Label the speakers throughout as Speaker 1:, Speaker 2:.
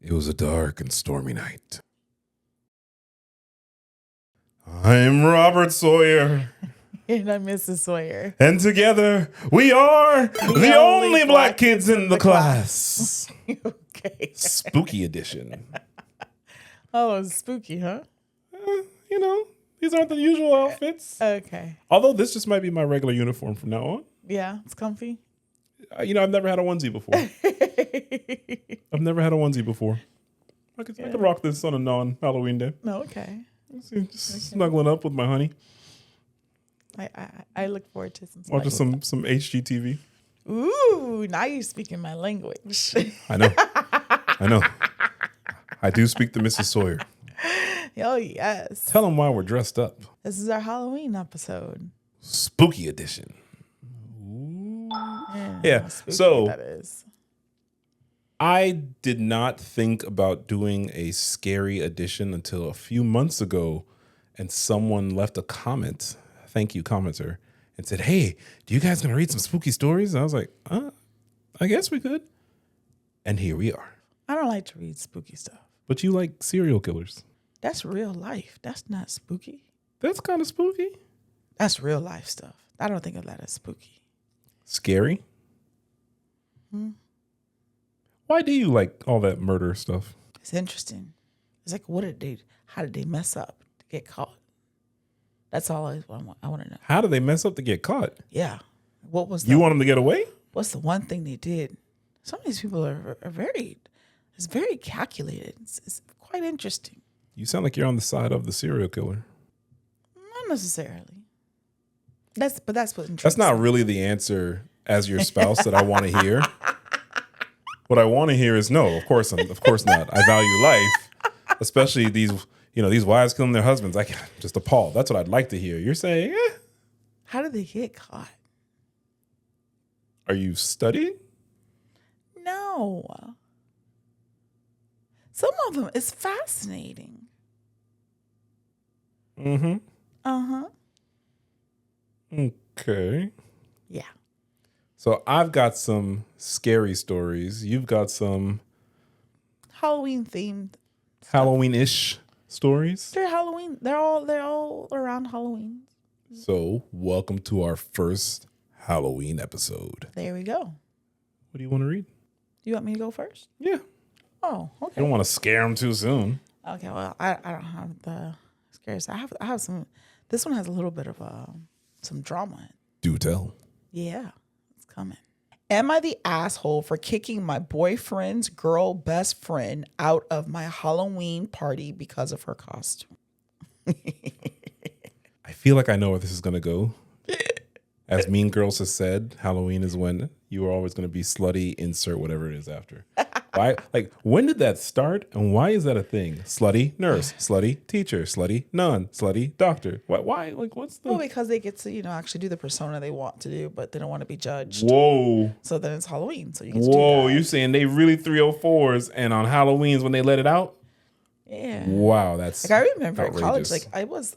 Speaker 1: It was a dark and stormy night. I'm Robert Sawyer.
Speaker 2: And I'm Mrs. Sawyer.
Speaker 1: And together we are the only black kids in the class.
Speaker 2: Okay.
Speaker 1: Spooky edition.
Speaker 2: Oh, it's spooky, huh?
Speaker 1: These aren't the usual outfits.
Speaker 2: Okay.
Speaker 1: Although this just might be my regular uniform from now on.
Speaker 2: Yeah, it's comfy.
Speaker 1: I've never had a onesie before. I could rock this on a non-Halloween day.
Speaker 2: No, okay.
Speaker 1: Just snuggling up with my honey.
Speaker 2: I look forward to
Speaker 1: Watching some HGTV.
Speaker 2: Ooh, now you're speaking my language.
Speaker 1: I know. I do speak to Mrs. Sawyer.
Speaker 2: Oh, yes.
Speaker 1: Tell them why we're dressed up.
Speaker 2: This is our Halloween episode.
Speaker 1: Spooky edition. Yeah.
Speaker 2: Spooky,
Speaker 1: So
Speaker 2: that is.
Speaker 1: I did not think about doing a scary edition until a few months ago, and someone left a comment. Thank you, commenter, and said, "Hey, do you guys gonna read some spooky stories?" And I was like, I guess we could. And here we are.
Speaker 2: I don't like to read spooky stuff.
Speaker 1: But you like serial killers.
Speaker 2: That's real life. That's not spooky.
Speaker 1: That's kind of spooky.
Speaker 2: That's real life stuff. I don't think of that as spooky.
Speaker 1: Scary? Why do you like all that murder stuff?
Speaker 2: It's interesting. It's like, how did they mess up to get caught? That's all I want to know.
Speaker 1: How do they mess up to get caught?
Speaker 2: Yeah. What was
Speaker 1: You want them to get away?
Speaker 2: What's the one thing they did? Some of these people are it's very calculated. It's quite interesting.
Speaker 1: You sound like you're on the side of the serial killer.
Speaker 2: Not necessarily. That's what interesting.
Speaker 1: That's not really the answer as your spouse that I want to hear. What I want to hear is no, of course not. I value life, especially these wives killing their husbands. I'm just appalled. That's what I'd like to hear. You're saying,
Speaker 2: How did they get caught?
Speaker 1: Are you studying?
Speaker 2: No. Some of them is fascinating.
Speaker 1: Mm-hmm.
Speaker 2: Uh-huh.
Speaker 1: Okay.
Speaker 2: Yeah.
Speaker 1: So I've got some scary stories. You've got some
Speaker 2: Halloween themed.
Speaker 1: Halloween-ish stories.
Speaker 2: They're Halloween. They're all around Halloween.
Speaker 1: So welcome to our first Halloween episode.
Speaker 2: There we go.
Speaker 1: What do you want to read?
Speaker 2: You want me to go first?
Speaker 1: Yeah.
Speaker 2: Oh, okay.
Speaker 1: You don't want to scare them too soon.
Speaker 2: Okay, well, I don't have the scares. I have some. This one has a little bit of some drama in it.
Speaker 1: Do tell.
Speaker 2: Yeah, it's coming. Am I the asshole for kicking my boyfriend's girl best friend out of my Halloween party because of her costume?
Speaker 1: I feel like I know where this is going to go. As Mean Girls has said, Halloween is when you are always going to be slutty, insert whatever it is after. Why? Like, when did that start and why is that a thing? Slutty nurse, slutty teacher, slutty nun, slutty doctor. Why? Like, what's the...
Speaker 2: Well, because they get to, actually do the persona they want to do, but they don't want to be judged.
Speaker 1: Whoa.
Speaker 2: So then it's Halloween, so you get to do
Speaker 1: Whoa,
Speaker 2: that.
Speaker 1: you saying they really 304s and on Halloween's when they let it out?
Speaker 2: Yeah.
Speaker 1: Wow, that's
Speaker 2: Like, I remember in college,
Speaker 1: outrageous.
Speaker 2: I was,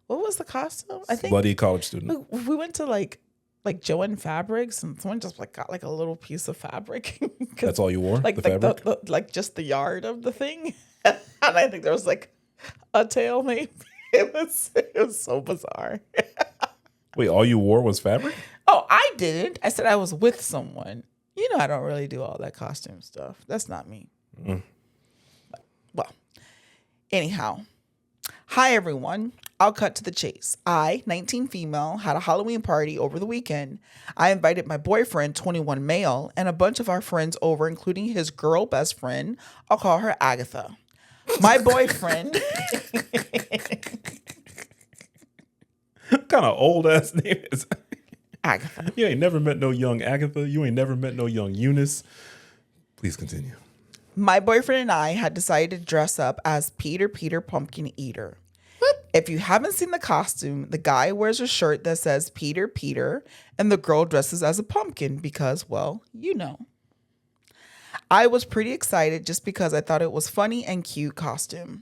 Speaker 2: what was the costume? I think
Speaker 1: Slutty college student.
Speaker 2: we went to like Joann Fabrics, and someone just got a little piece of fabric.
Speaker 1: That's all you wore?
Speaker 2: Like
Speaker 1: the fabric?
Speaker 2: like just the yard of the thing, and I think there was like a tail. Maybe it was so bizarre.
Speaker 1: Wait, all you wore was fabric?
Speaker 2: Oh, I didn't. I said I was with someone. I don't really do all that costume stuff. That's not me. Well, anyhow. Hi, everyone. I'll cut to the chase. I, 19 female, had a Halloween party over the weekend. I invited my boyfriend, 21 male, and a bunch of our friends over, including his girl best friend. I'll call her Agatha. My boyfriend...
Speaker 1: What kind of old ass name is
Speaker 2: Agatha.
Speaker 1: You ain't never met no young Agatha. You ain't never met no young Eunice. Please continue.
Speaker 2: My boyfriend and I had decided to dress up as Peter Pumpkin Eater. What? If you haven't seen the costume, the guy wears a shirt that says Peter, and the girl dresses as a pumpkin because, well, I was pretty excited just because I thought it was funny and cute costume.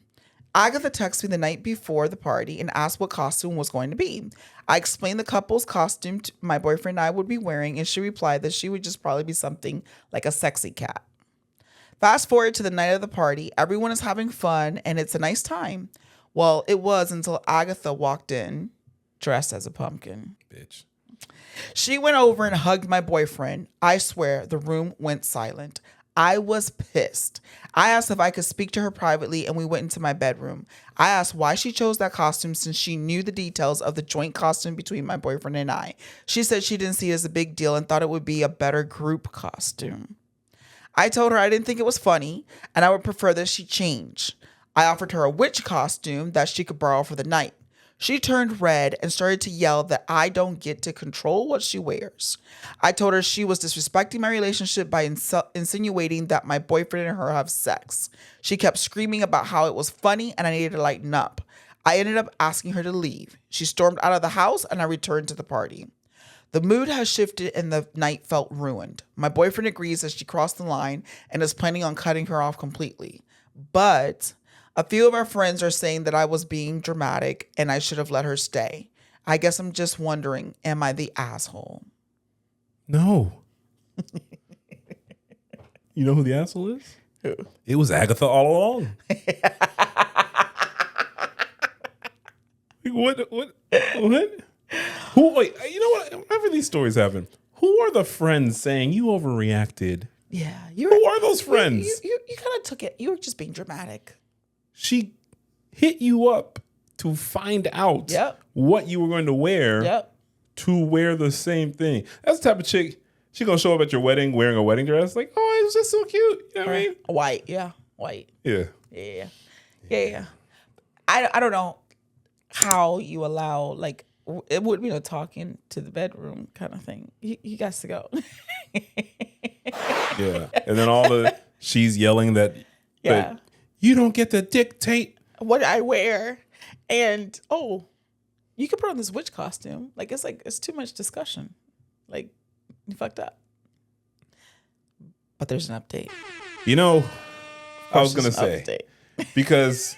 Speaker 2: Agatha texted me the night before the party and asked what costume was going to be. I explained the couple's costume my boyfriend and I would be wearing, and she replied that she would just probably be something like a sexy cat. Fast forward to the night of the party. Everyone is having fun and it's a nice time. Well, it was until Agatha walked in dressed as a pumpkin.
Speaker 1: Bitch.
Speaker 2: She went over and hugged my boyfriend. I swear the room went silent. I was pissed. I asked if I could speak to her privately and we went into my bedroom. I asked why she chose that costume since she knew the details of the joint costume between my boyfriend and I. She said she didn't see it as a big deal and thought it would be a better group costume. I told her I didn't think it was funny and I would prefer that she change. I offered her a witch costume that she could borrow for the night. She turned red and started to yell that I don't get to control what she wears. I told her she was disrespecting my relationship by insinuating that my boyfriend and her have sex. She kept screaming about how it was funny and I needed to lighten up. I ended up asking her to leave. She stormed out of the house and I returned to the party. The mood has shifted and the night felt ruined. My boyfriend agrees that she crossed the line and is planning on cutting her off completely. But a few of our friends are saying that I was being dramatic and I should have let her stay. I guess I'm just wondering, am I the asshole?
Speaker 1: No. You know who the asshole is?
Speaker 2: Who?
Speaker 1: It was Agatha all along. What? Who? Wait, you know what? Whenever these stories happen, who are the friends saying you overreacted?
Speaker 2: Yeah.
Speaker 1: Who are those friends?
Speaker 2: You kind of took it. You were just being dramatic.
Speaker 1: She hit you up to find out what you were going to wear to wear the same thing. That's the type of chick, she going to show up at your wedding wearing a wedding dress. Like, oh, it was just so cute. You know what I mean?
Speaker 2: White. Yeah. White.
Speaker 1: Yeah.
Speaker 2: Yeah. I don't know how you allow, like, it would be a talking to the bedroom kind of thing. You got to go.
Speaker 1: Yeah. And then she's yelling that you don't get to dictate
Speaker 2: what I wear. And, you could put on this witch costume. It's too much discussion. Like, you fucked up. But there's an update.
Speaker 1: You know, I was going to say, because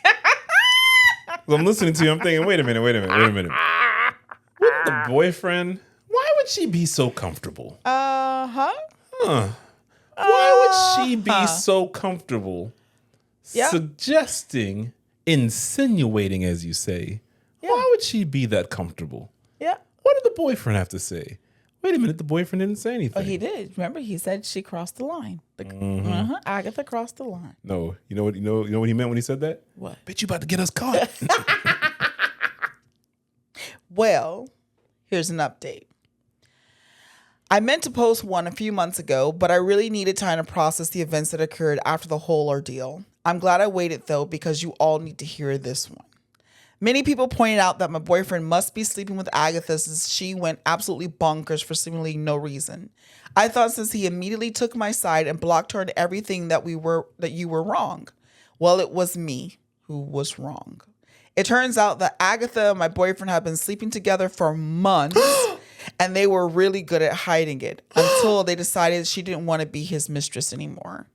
Speaker 1: I'm listening to you, I'm thinking, wait a minute. With the boyfriend, why would she be so comfortable? Why would she be so comfortable suggesting, insinuating, as you say? Why would she be that comfortable?
Speaker 2: Yeah.
Speaker 1: What did the boyfriend have to say? Wait a minute, the boyfriend didn't say anything.
Speaker 2: Oh, he did. Remember, he said she crossed the line. Agatha crossed the line.
Speaker 1: No, you know what he meant when he said that?
Speaker 2: What?
Speaker 1: Bitch, you about to get us caught.
Speaker 2: Well, here's an update. I meant to post one a few months ago, but I really needed time to process the events that occurred after the whole ordeal. I'm glad I waited, though, because you all need to hear this one. Many people pointed out that my boyfriend must be sleeping with Agatha since she went absolutely bonkers for seemingly no reason. I thought since he immediately took my side and blocked her and everything that you were wrong. Well, it was me who was wrong. It turns out that Agatha and my boyfriend have been sleeping together for months and they were really good at hiding it until they decided she didn't want to be his mistress anymore.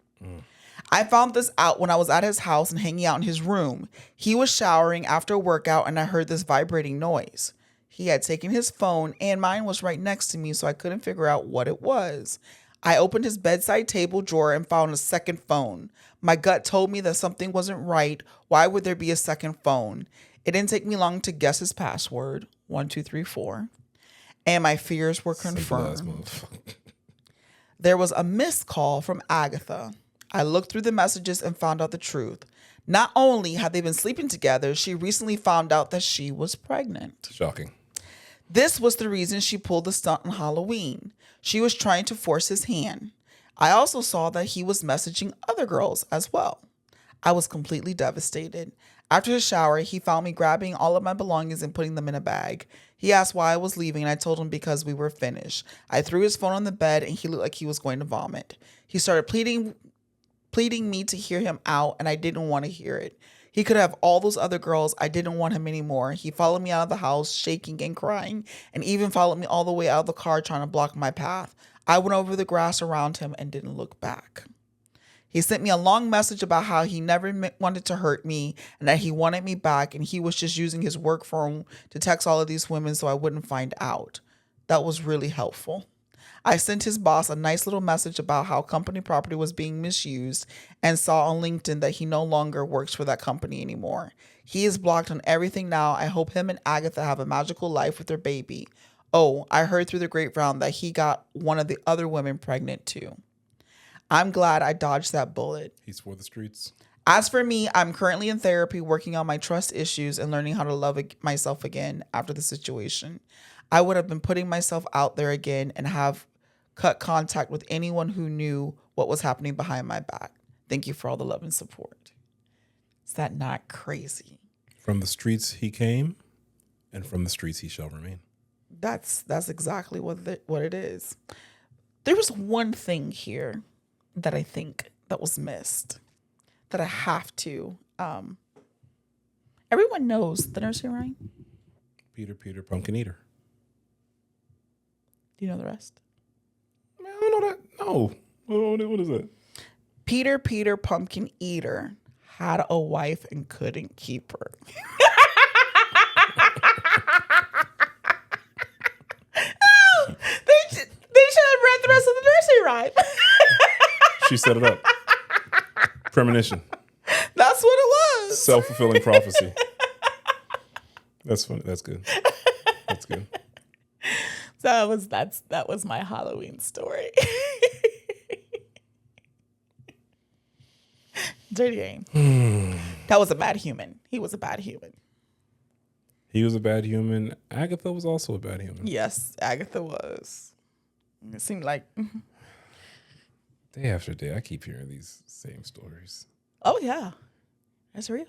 Speaker 2: I found this out when I was at his house and hanging out in his room. He was showering after a workout and I heard this vibrating noise. He had taken his phone and mine was right next to me, so I couldn't figure out what it was. I opened his bedside table drawer and found a second phone. My gut told me that something wasn't right. Why would there be a second phone? It didn't take me long to guess his password, 1234, and my fears were confirmed. There was a missed call from Agatha. I looked through the messages and found out the truth. Not only had they been sleeping together, she recently found out that she was pregnant.
Speaker 1: Shocking.
Speaker 2: This was the reason she pulled the stunt on Halloween. She was trying to force his hand. I also saw that he was messaging other girls as well. I was completely devastated. After his shower, he found me grabbing all of my belongings and putting them in a bag. He asked why I was leaving, and I told him because we were finished. I threw his phone on the bed, and he looked like he was going to vomit. He started pleading me to hear him out, and I didn't want to hear it. He could have all those other girls. I didn't want him anymore. He followed me out of the house, shaking and crying, and even followed me all the way out of the car trying to block my path. I went over the grass around him and didn't look back. He sent me a long message about how he never wanted to hurt me and that he wanted me back, and he was just using his work phone to text all of these women so I wouldn't find out. That was really helpful. I sent his boss a nice little message about how company property was being misused and saw on LinkedIn that he no longer works for that company anymore. He is blocked on everything now. I hope him and Agatha have a magical life with their baby. Oh, I heard through the grapevine that he got one of the other women pregnant too. I'm glad I dodged that bullet.
Speaker 1: He's for the streets.
Speaker 2: As for me, I'm currently in therapy, working on my trust issues and learning how to love myself again after the situation. I would have been putting myself out there again and have cut contact with anyone who knew what was happening behind my back. Thank you for all the love and support. Is that not crazy?
Speaker 1: From the streets he came, and from the streets he shall remain.
Speaker 2: That's exactly what it is. There was one thing here that I think that was missed that I have to. Everyone knows the nursery rhyme.
Speaker 1: Peter, Pumpkin Eater.
Speaker 2: Do you know the rest?
Speaker 1: Man, I don't know that. No. What is that?
Speaker 2: Peter, Pumpkin Eater had a wife and couldn't keep her. They should have read the rest of the nursery rhyme.
Speaker 1: She set it up. Premonition.
Speaker 2: That's what it was.
Speaker 1: Self-fulfilling prophecy. That's funny. That's good. That's good.
Speaker 2: So that was my Halloween story. Dirty game. That was a bad human. He was a bad human.
Speaker 1: He was a bad human. Agatha was also a bad human.
Speaker 2: Yes, Agatha was. It seemed like.
Speaker 1: Day after day, I keep hearing these same stories.
Speaker 2: Oh, yeah. That's real.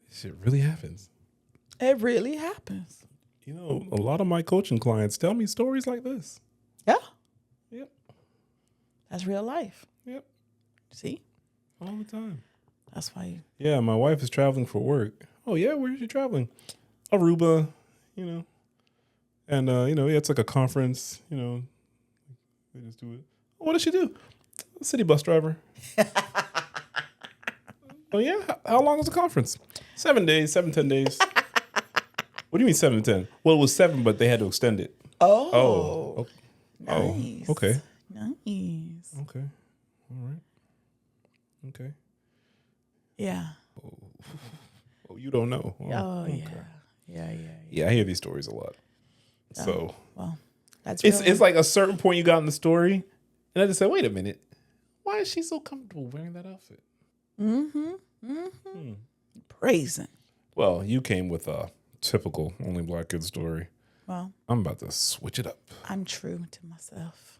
Speaker 1: This shit really happens.
Speaker 2: It really happens.
Speaker 1: You know, a lot of my coaching clients tell me stories like this.
Speaker 2: Yeah.
Speaker 1: Yep.
Speaker 2: That's real life.
Speaker 1: Yep.
Speaker 2: See?
Speaker 1: All the time.
Speaker 2: That's why.
Speaker 1: Yeah, my wife is traveling for work. Oh, yeah? Where is she traveling? Aruba, you know. And, it's like a conference, you know. They just do it. What does she do? A city bus driver. Oh, yeah? How long was the conference? 7 days, 10 days. What do you mean 7 to 10? Well, it was 7, but they had to extend it.
Speaker 2: Oh.
Speaker 1: Nice. Okay.
Speaker 2: Nice.
Speaker 1: Okay. All right. Okay.
Speaker 2: Yeah.
Speaker 1: Oh, you don't know.
Speaker 2: Okay. Yeah.
Speaker 1: Yeah, I hear these stories a lot. So,
Speaker 2: well, that's
Speaker 1: it's like a certain point you got in the story, and I just said, wait a minute. Why is she so comfortable wearing that outfit?
Speaker 2: Praising.
Speaker 1: Well, you came with a typical Only Black Kid story.
Speaker 2: Well,
Speaker 1: I'm about to switch it up.
Speaker 2: I'm true to myself.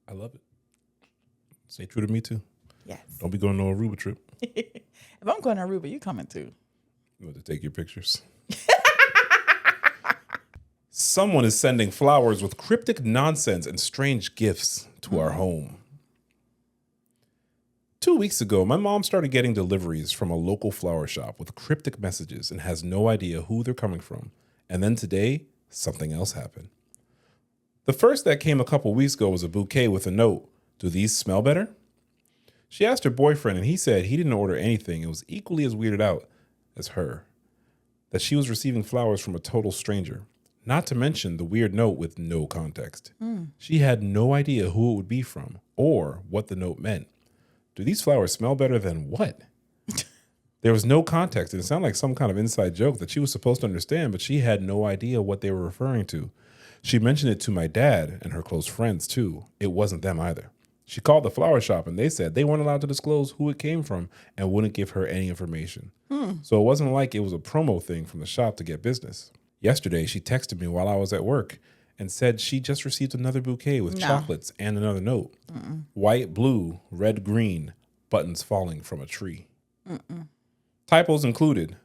Speaker 1: I love it. Stay true to me, too.
Speaker 2: Yes.
Speaker 1: Don't be going to no Aruba trip.
Speaker 2: If I'm going to Aruba, you coming too.
Speaker 1: You want to take your pictures. Someone is sending flowers with cryptic nonsense and strange gifts to our home. 2 weeks ago, my mom started getting deliveries from a local flower shop with cryptic messages and has no idea who they're coming from. And then today, something else happened. The first that came a couple weeks ago was a bouquet with a note. Do these smell better? She asked her boyfriend, and he said he didn't order anything. It was equally as weirded out as her, that she was receiving flowers from a total stranger. Not to mention the weird note with no context. She had no idea who it would be from or what the note meant. Do these flowers smell better than what? There was no context, and it sounded like some kind of inside joke that she was supposed to understand, but she had no idea what they were referring to. She mentioned it to my dad and her close friends, too. It wasn't them either. She called the flower shop, and they said they weren't allowed to disclose who it came from and wouldn't give her any information. So it wasn't like it was a promo thing from the shop to get business. Yesterday, she texted me while I was at work and said she just received another bouquet with chocolates and another note. White, blue, red, green, buttons falling from a tree. Typos included.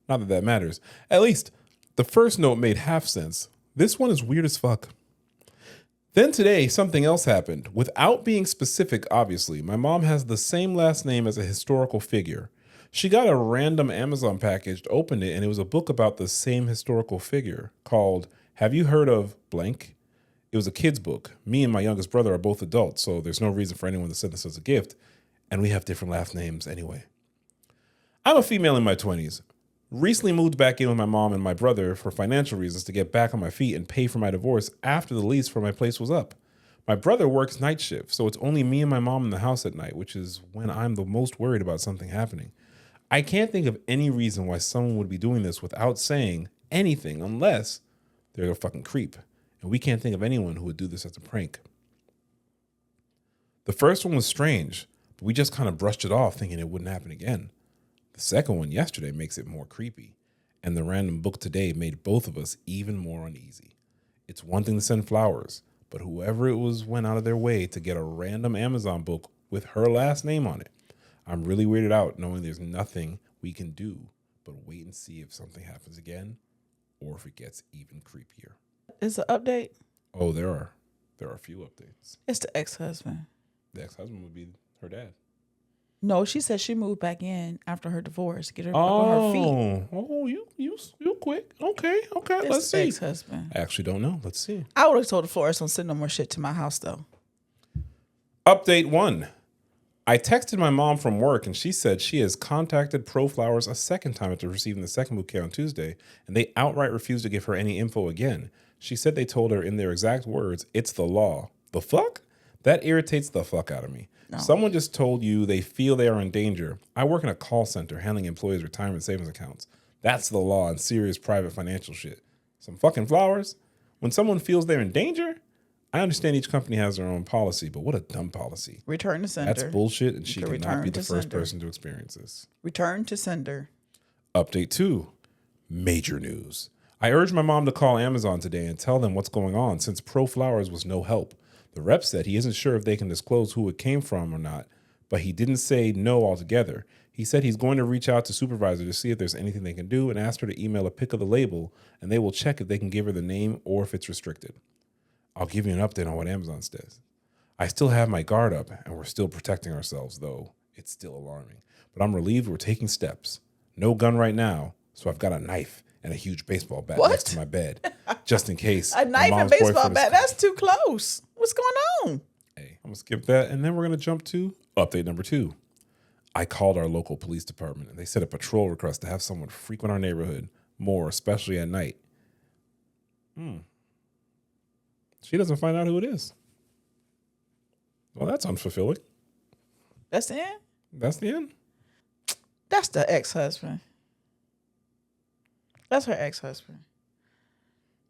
Speaker 1: Not that that matters. At least, the first note made half sense. This one is weird as fuck. Then today, something else happened. Without being specific, obviously, my mom has the same last name as a historical figure. She got a random Amazon package, opened it, and it was a book about the same historical figure called Have You Heard of Blank? It was a kid's book. Me and my youngest brother are both adults, so there's no reason for anyone to send this as a gift, and we have different last names anyway. I'm a female in my 20s. Recently moved back in with my mom and my brother for financial reasons to get back on my feet and pay for my divorce after the lease for my place was up. My brother works night shift, so it's only me and my mom in the house at night, which is when I'm the most worried about something happening. I can't think of any reason why someone would be doing this without saying anything unless they're a fucking creep. And we can't think of anyone who would do this as a prank. The first one was strange, but we just kind of brushed it off thinking it wouldn't happen again. The second one yesterday makes it more creepy. And the random book today made both of us even more uneasy. It's one thing to send flowers, but whoever it was went out of their way to get a random Amazon book with her last name on it. I'm really weirded out knowing there's nothing we can do but wait and see if something happens again or if it gets even creepier.
Speaker 2: Is an update?
Speaker 1: Oh, there are a few updates.
Speaker 2: It's the ex-husband.
Speaker 1: The ex-husband would be her dad.
Speaker 2: No, she said she moved back in after her divorce to get her back on her feet.
Speaker 1: Oh, you quick. Okay.
Speaker 2: It's
Speaker 1: Let's
Speaker 2: the
Speaker 1: see.
Speaker 2: ex-husband.
Speaker 1: I actually don't know. Let's see.
Speaker 2: I would have told the florist don't send no more shit to my house though.
Speaker 1: Update 1. I texted my mom from work and she said she has contacted Pro Flowers a second time after receiving the second bouquet on Tuesday, and they outright refused to give her any info again. She said they told her in their exact words, "It's the law." The fuck? That irritates the fuck out of me. No. Someone just told you they feel they are in danger. I work in a call center handling employees' retirement savings accounts. That's the law and serious private financial shit. Some fucking flowers? When someone feels they're in danger? I understand each company has their own policy, but what a dumb policy.
Speaker 2: Return to sender.
Speaker 1: That's bullshit, and she cannot be the first person to experience this.
Speaker 2: Return to sender.
Speaker 1: Update 2. Major news. I urged my mom to call Amazon today and tell them what's going on since Pro Flowers was no help. The rep said he isn't sure if they can disclose who it came from or not, but he didn't say no altogether. He said he's going to reach out to supervisor to see if there's anything they can do and ask her to email a pic of the label, and they will check if they can give her the name or if it's restricted. I'll give you an update on what Amazon says. I still have my guard up, and we're still protecting ourselves, though it's still alarming. But I'm relieved we're taking steps. No gun right now, so I've got a knife and a huge baseball bat next to my bed, just in case.
Speaker 2: A knife and baseball bat? That's too close. What's going on?
Speaker 1: Hey, I'm going to skip that, and then we're going to jump to update number 2. I called our local police department, and they sent a patrol request to have someone frequent our neighborhood more, especially at night. She doesn't find out who it is. Well, that's unfulfilling.
Speaker 2: That's the end?
Speaker 1: That's the end?
Speaker 2: That's the ex-husband. That's her ex-husband.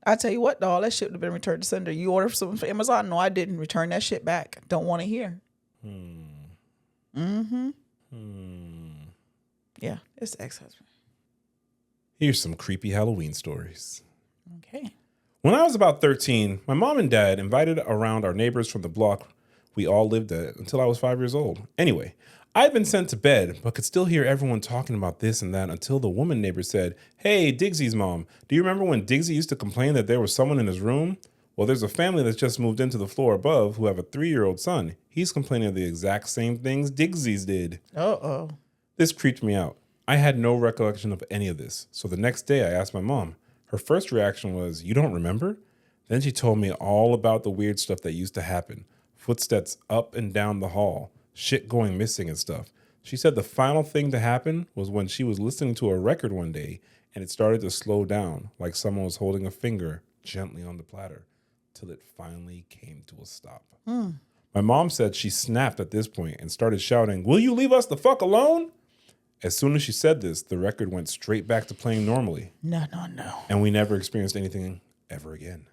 Speaker 2: I tell you what, though, that shit would have been returned to sender. You ordered something from Amazon? No, I didn't. Return that shit back. Don't want to hear. Yeah, it's the ex-husband.
Speaker 1: Here's some creepy Halloween stories.
Speaker 2: Okay.
Speaker 1: When I was about 13, my mom and dad invited around our neighbors from the block we all lived at until I was 5 years old. Anyway, I had been sent to bed, but could still hear everyone talking about this and that until the woman neighbor said, "Hey, Digsy's mom, do you remember when Digsy used to complain that there was someone in his room? Well, there's a family that's just moved into the floor above who have a 3-year-old son. He's complaining of the exact same things Digsy's did."
Speaker 2: Uh-oh.
Speaker 1: This creeped me out. I had no recollection of any of this, so the next day I asked my mom. Her first reaction was, "You don't remember?" Then she told me all about the weird stuff that used to happen. Footsteps up and down the hall, shit going missing and stuff. She said the final thing to happen was when she was listening to a record one day and it started to slow down, like someone was holding a finger gently on the platter, till it finally came to a stop. My mom said she snapped at this point and started shouting, "Will you leave us the fuck alone?" As soon as she said this, the record went straight back to playing normally.
Speaker 2: No.
Speaker 1: And we never experienced anything ever again.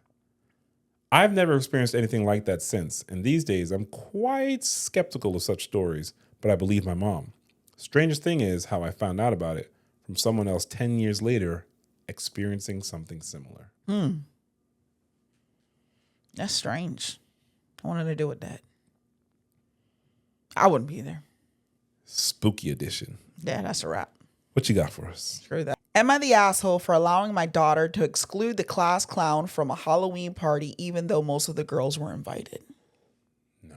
Speaker 1: I've never experienced anything like that since, and these days I'm quite skeptical of such stories, but I believe my mom. Strangest thing is how I found out about it from someone else 10 years later experiencing something similar.
Speaker 2: That's strange. I wanted to do with that. I wouldn't be there.
Speaker 1: Spooky edition.
Speaker 2: Yeah, that's a wrap.
Speaker 1: What you got for us?
Speaker 2: Screw that. Am I the asshole for allowing my daughter to exclude the class clown from a Halloween party even though most of the girls were invited?
Speaker 1: No.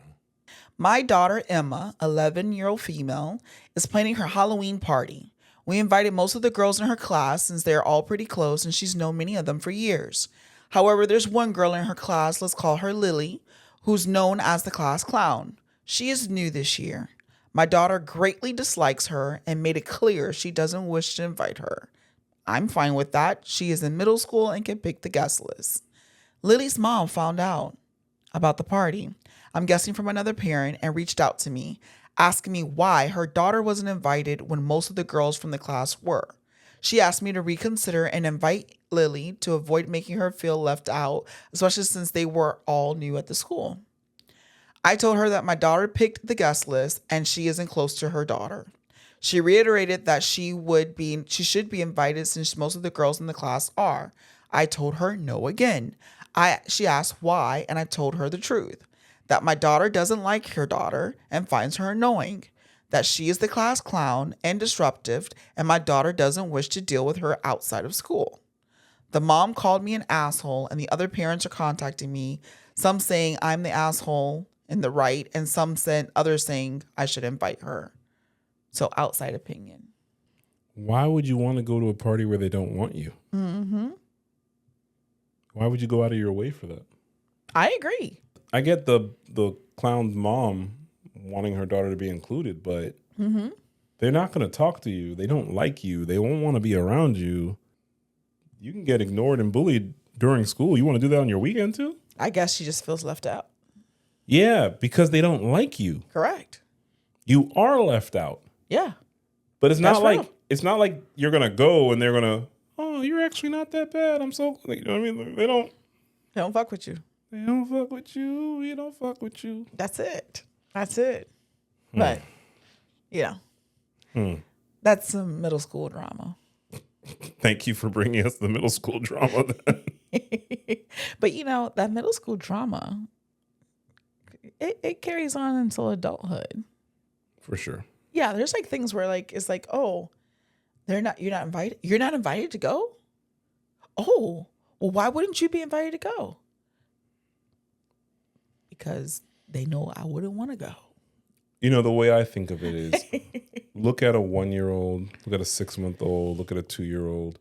Speaker 2: My daughter, Emma, 11-year-old female, is planning her Halloween party. We invited most of the girls in her class since they're all pretty close and she's known many of them for years. However, there's one girl in her class, let's call her Lily, who's known as the class clown. She is new this year. My daughter greatly dislikes her and made it clear she doesn't wish to invite her. I'm fine with that. She is in middle school and can pick the guest list. Lily's mom found out. about the party. I'm guessing from another parent, and reached out to me, asking me why her daughter wasn't invited when most of the girls from the class were. She asked me to reconsider and invite Lily to avoid making her feel left out, especially since they were all new at the school. I told her that my daughter picked the guest list and she isn't close to her daughter. She reiterated that she should be invited since most of the girls in the class are. I told her no again. She asked why, and I told her the truth. That my daughter doesn't like her daughter and finds her annoying. That she is the class clown and disruptive, and my daughter doesn't wish to deal with her outside of school. The mom called me an asshole, and the other parents are contacting me, some saying I'm the asshole in the right, and others saying I should invite her. So outside opinion.
Speaker 1: Why would you want to go to a party where they don't want you?
Speaker 2: Mm-hmm.
Speaker 1: Why would you go out of your way for that?
Speaker 2: I agree.
Speaker 1: I get the clown's mom wanting her daughter to be included, but they're not going to talk to you. They don't like you. They won't want to be around you. You can get ignored and bullied during school. You want to do that on your weekend too?
Speaker 2: I guess she just feels left out.
Speaker 1: Yeah, because they don't like you.
Speaker 2: Correct.
Speaker 1: You are left out.
Speaker 2: Yeah.
Speaker 1: But it's
Speaker 2: That's
Speaker 1: not like
Speaker 2: real.
Speaker 1: it's not like you're gonna go and they're gonna, oh, you're actually not that bad. I'm so, you know what I mean? They
Speaker 2: don't fuck with you.
Speaker 1: They don't fuck with you. We don't fuck with you.
Speaker 2: That's it. But, that's some middle school drama.
Speaker 1: Thank you for bringing us the middle school drama then.
Speaker 2: But, that middle school drama, it carries on until adulthood.
Speaker 1: For sure.
Speaker 2: Yeah, there's like things where like it's like, oh, you're not invited. You're not invited to go? Oh, well, why wouldn't you be invited to go? Because they know I wouldn't want to go.
Speaker 1: The way I think of it is look at a 1-year-old, look at a 6-month-old, look at a 2-year-old.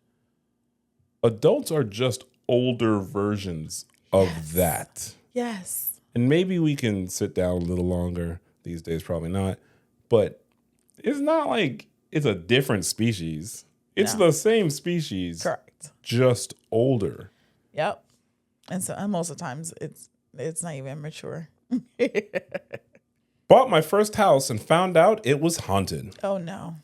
Speaker 1: Adults are just older versions of that.
Speaker 2: Yes.
Speaker 1: And maybe we can sit down a little longer. These days, probably not. But it's not like it's a different species. It's the same species.
Speaker 2: Correct.
Speaker 1: Just older.
Speaker 2: Yep. And most of the times it's not even mature.
Speaker 1: Bought my first house and found out it was haunted.
Speaker 2: Oh, no.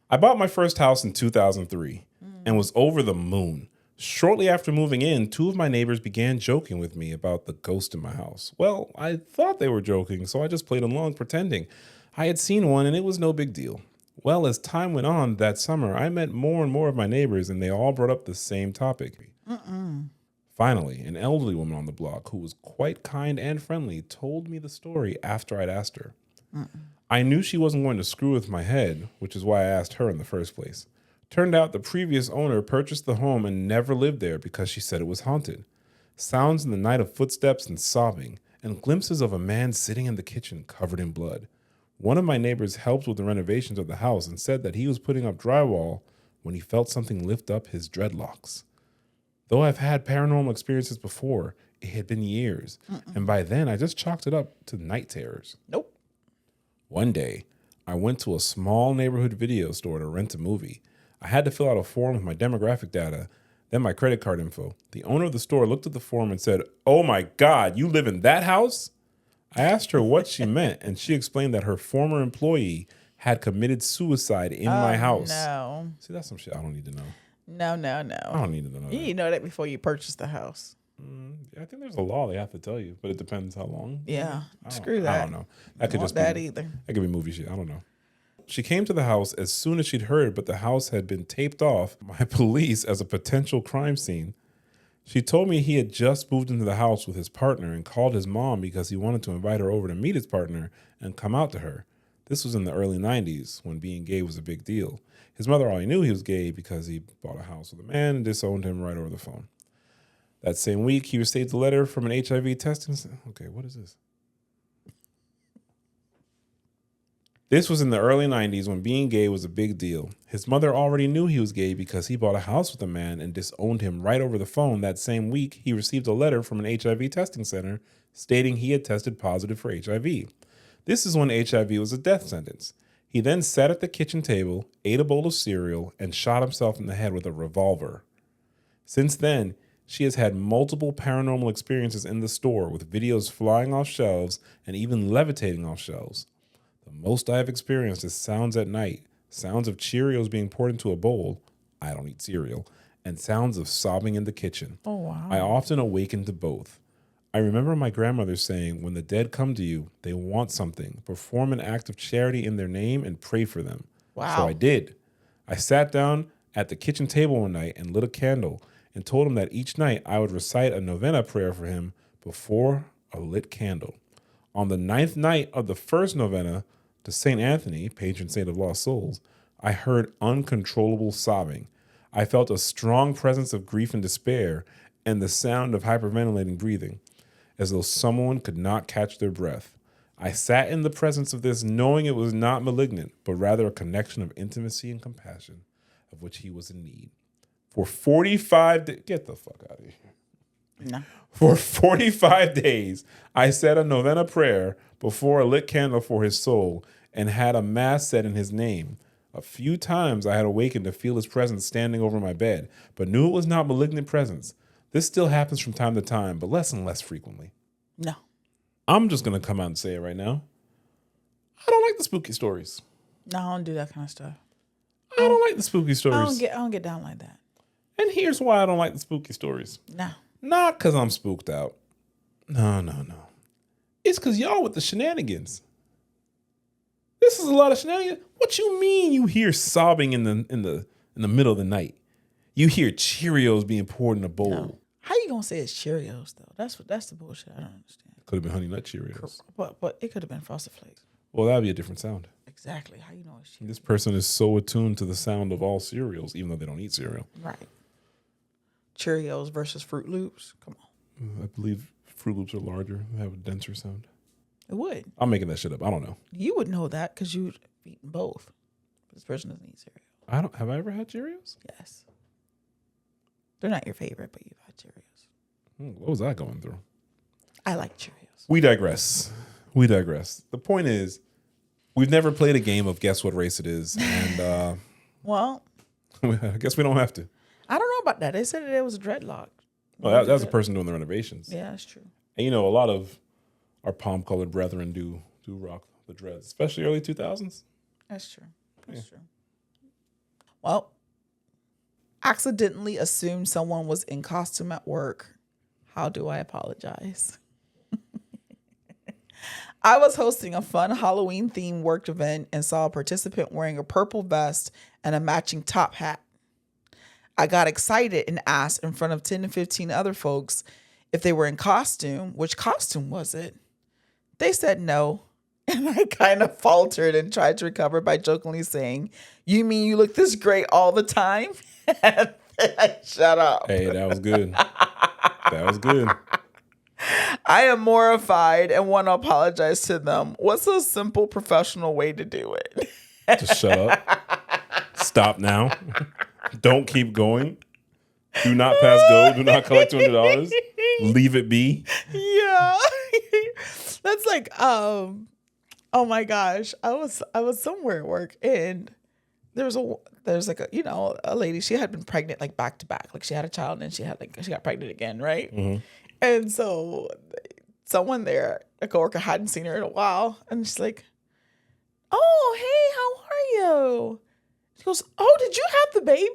Speaker 1: I bought my first house in 2003 and was over the moon. Shortly after moving in, 2 of my neighbors began joking with me about the ghost in my house. Well, I thought they were joking, so I just played along pretending. I had seen one and it was no big deal. Well, as time went on that summer, I met more and more of my neighbors and they all brought up the same topic. Finally, an elderly woman on the block who was quite kind and friendly told me the story after I'd asked her. I knew she wasn't going to screw with my head, which is why I asked her in the first place. Turned out the previous owner purchased the home and never lived there because she said it was haunted. Sounds in the night of footsteps and sobbing, and glimpses of a man sitting in the kitchen covered in blood. One of my neighbors helped with the renovations of the house and said that he was putting up drywall when he felt something lift up his dreadlocks. Though I've had paranormal experiences before, it had been years, and by then I just chalked it up to night terrors.
Speaker 2: Nope.
Speaker 1: One day, I went to a small neighborhood video store to rent a movie. I had to fill out a form with my demographic data, then my credit card info. The owner of the store looked at the form and said, "Oh my God, you live in that house?" I asked her what she meant, and she explained that her former employee had committed suicide in my house.
Speaker 2: No.
Speaker 1: See, that's some shit I don't need to know.
Speaker 2: No.
Speaker 1: I don't need to know that.
Speaker 2: You know that before you purchase the house.
Speaker 1: I think there's a law they have to tell you, but it depends how long.
Speaker 2: Yeah. Screw that.
Speaker 1: I don't know. That could just
Speaker 2: that
Speaker 1: be
Speaker 2: either.
Speaker 1: That could be movie shit. I don't know. She came to the house as soon as she'd heard, but the house had been taped off by police as a potential crime scene. She told me he had just moved into the house with his partner and called his mom because he wanted to invite her over to meet his partner and come out to her. This was in the early 90s when being gay was a big deal. His mother only knew he was gay because he bought a house with a man and disowned him right over the phone. That same week, he received a letter from an HIV testing center. Okay, what is this? This was in the early 90s when being gay was a big deal. His mother already knew he was gay because he bought a house with a man and disowned him right over the phone. That same week, he received a letter from an HIV testing center stating he had tested positive for HIV. This is when HIV was a death sentence. He then sat at the kitchen table, ate a bowl of cereal, and shot himself in the head with a revolver. Since then, She has had multiple paranormal experiences in the store, with videos flying off shelves and even levitating off shelves. The most I have experienced is sounds at night, sounds of Cheerios being poured into a bowl. I don't eat cereal. And sounds of sobbing in the kitchen.
Speaker 2: Oh, wow.
Speaker 1: I often awaken to both. I remember my grandmother saying, when the dead come to you, they want something. Perform an act of charity in their name and pray for them.
Speaker 2: Wow.
Speaker 1: So I did. I sat down at the kitchen table one night and lit a candle and told him that each night I would recite a novena prayer for him before a lit candle. On the 9th night of the first novena to St. Anthony, patron saint of lost souls, I heard uncontrollable sobbing. I felt a strong presence of grief and despair and the sound of hyperventilating breathing, as though someone could not catch their breath. I sat in the presence of this knowing it was not malignant, but rather a connection of intimacy and compassion of which he was in need. For 45 days, get the fuck out of here.
Speaker 2: No.
Speaker 1: For 45 days, I said a novena prayer before a lit candle for his soul and had a mass said in his name. A few times I had awakened to feel his presence standing over my bed, but knew it was not malignant presence. This still happens from time to time, but less and less frequently.
Speaker 2: No.
Speaker 1: I'm just going to come out and say it right now. I don't like the spooky stories.
Speaker 2: No, I don't do that kind of stuff.
Speaker 1: I don't like the spooky stories.
Speaker 2: I don't get down like that.
Speaker 1: And here's why I don't like the spooky stories.
Speaker 2: No.
Speaker 1: Not because I'm spooked out. No. It's because y'all with the shenanigans. This is a lot of shenanigans. What you mean you hear sobbing in the middle of the night? You hear Cheerios being poured in a bowl.
Speaker 2: No. How you gonna say it's Cheerios though? That's the bullshit. I don't understand.
Speaker 1: Could have been Honey Nut Cheerios.
Speaker 2: But it could have been Frosted Flakes.
Speaker 1: Well, that would be a different sound.
Speaker 2: Exactly. How you know it's Cheerios?
Speaker 1: This person is so attuned to the sound of all cereals, even though they don't eat cereal.
Speaker 2: Right. Cheerios versus Fruit Loops. Come on.
Speaker 1: I believe Fruit Loops are larger. They have a denser sound.
Speaker 2: It would.
Speaker 1: I'm making that shit up. I don't know.
Speaker 2: You would know that because you've eaten both. This person doesn't eat cereal.
Speaker 1: Have I ever had Cheerios?
Speaker 2: Yes. They're not your favorite, but you've had Cheerios.
Speaker 1: What was I going through?
Speaker 2: I like Cheerios.
Speaker 1: We digress. The point is, we've never played a game of guess what race it is, and
Speaker 2: Well,
Speaker 1: I guess we don't have to.
Speaker 2: I don't know about that. They said that it was a dreadlock.
Speaker 1: Well, that's a person doing the renovations.
Speaker 2: Yeah, that's true.
Speaker 1: And a lot of our palm-colored brethren do rock the dreads, especially early 2000s.
Speaker 2: That's true. That's true. Well, accidentally assumed someone was in costume at work. How do I apologize? I was hosting a fun Halloween-themed work event and saw a participant wearing a purple vest and a matching top hat. I got excited and asked in front of 10 to 15 other folks if they were in costume. Which costume was it? They said no. And I kind of faltered and tried to recover by jokingly saying, "You mean you look this great all the time?" And I shut up.
Speaker 1: Hey, that was good. That was good.
Speaker 2: I am mortified and want to apologize to them. What's a simple professional way to do it?
Speaker 1: Just shut up. Stop now. Don't keep going. Do not pass go. Do not collect $200. Leave it be.
Speaker 2: Yeah. That's like, oh my gosh. I was somewhere at work and there's like a lady, she had been pregnant like back to back. Like she had a child and she got pregnant again, right? Mm-hmm. And so someone there, a coworker, hadn't seen her in a while, and she's like, "Oh, hey, how are you?" She goes, "Oh, did you have the baby?"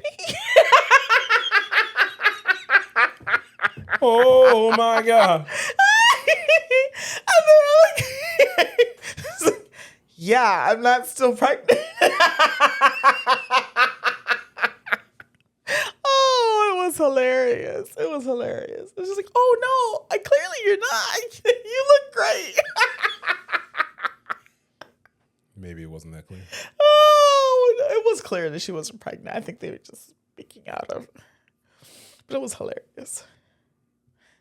Speaker 1: Oh my God.
Speaker 2: And they're like, "Yeah, I'm not still pregnant." Oh, it was hilarious. It was hilarious. It's just like, "Oh no, clearly you're not. You look great."
Speaker 1: Maybe it wasn't that clear.
Speaker 2: Oh, it was clear that she wasn't pregnant. I think they were just speaking out of. But it was hilarious.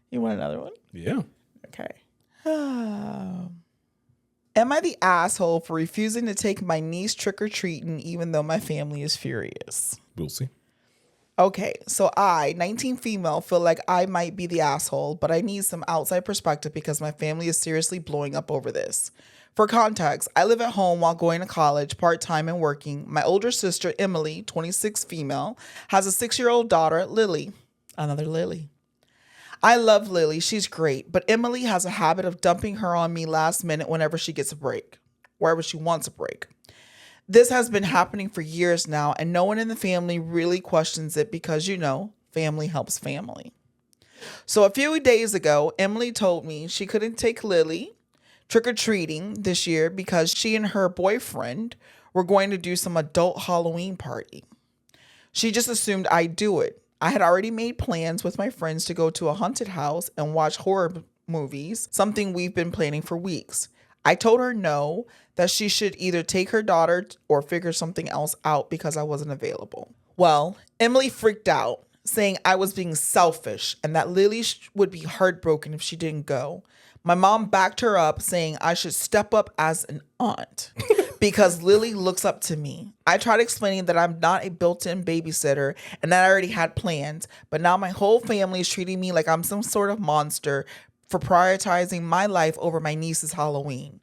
Speaker 2: You want another one?
Speaker 1: Yeah.
Speaker 2: Okay. Am I the asshole for refusing to take my niece trick-or-treating even though my family is furious?
Speaker 1: We'll see.
Speaker 2: Okay, so I, 19 female, feel like I might be the asshole, but I need some outside perspective because my family is seriously blowing up over this. For context, I live at home while going to college, part-time and working. My older sister, Emily, 26 female, has a 6-year-old daughter, Lily. Another Lily. I love Lily. She's great. But Emily has a habit of dumping her on me last minute whenever she gets a break, wherever she wants a break. This has been happening for years now, and no one in the family really questions it because, family helps family. So a few days ago, Emily told me she couldn't take Lily trick-or-treating this year because she and her boyfriend were going to do some adult Halloween party. She just assumed I'd do it. I had already made plans with my friends to go to a haunted house and watch horror movies, something we've been planning for weeks. I told her no, that she should either take her daughter or figure something else out because I wasn't available. Well, Emily freaked out, saying I was being selfish and that Lily would be heartbroken if she didn't go. My mom backed her up, saying I should step up as an aunt because Lily looks up to me. I tried explaining that I'm not a built-in babysitter and that I already had plans, but now my whole family is treating me like I'm some sort of monster for prioritizing my life over my niece's Halloween.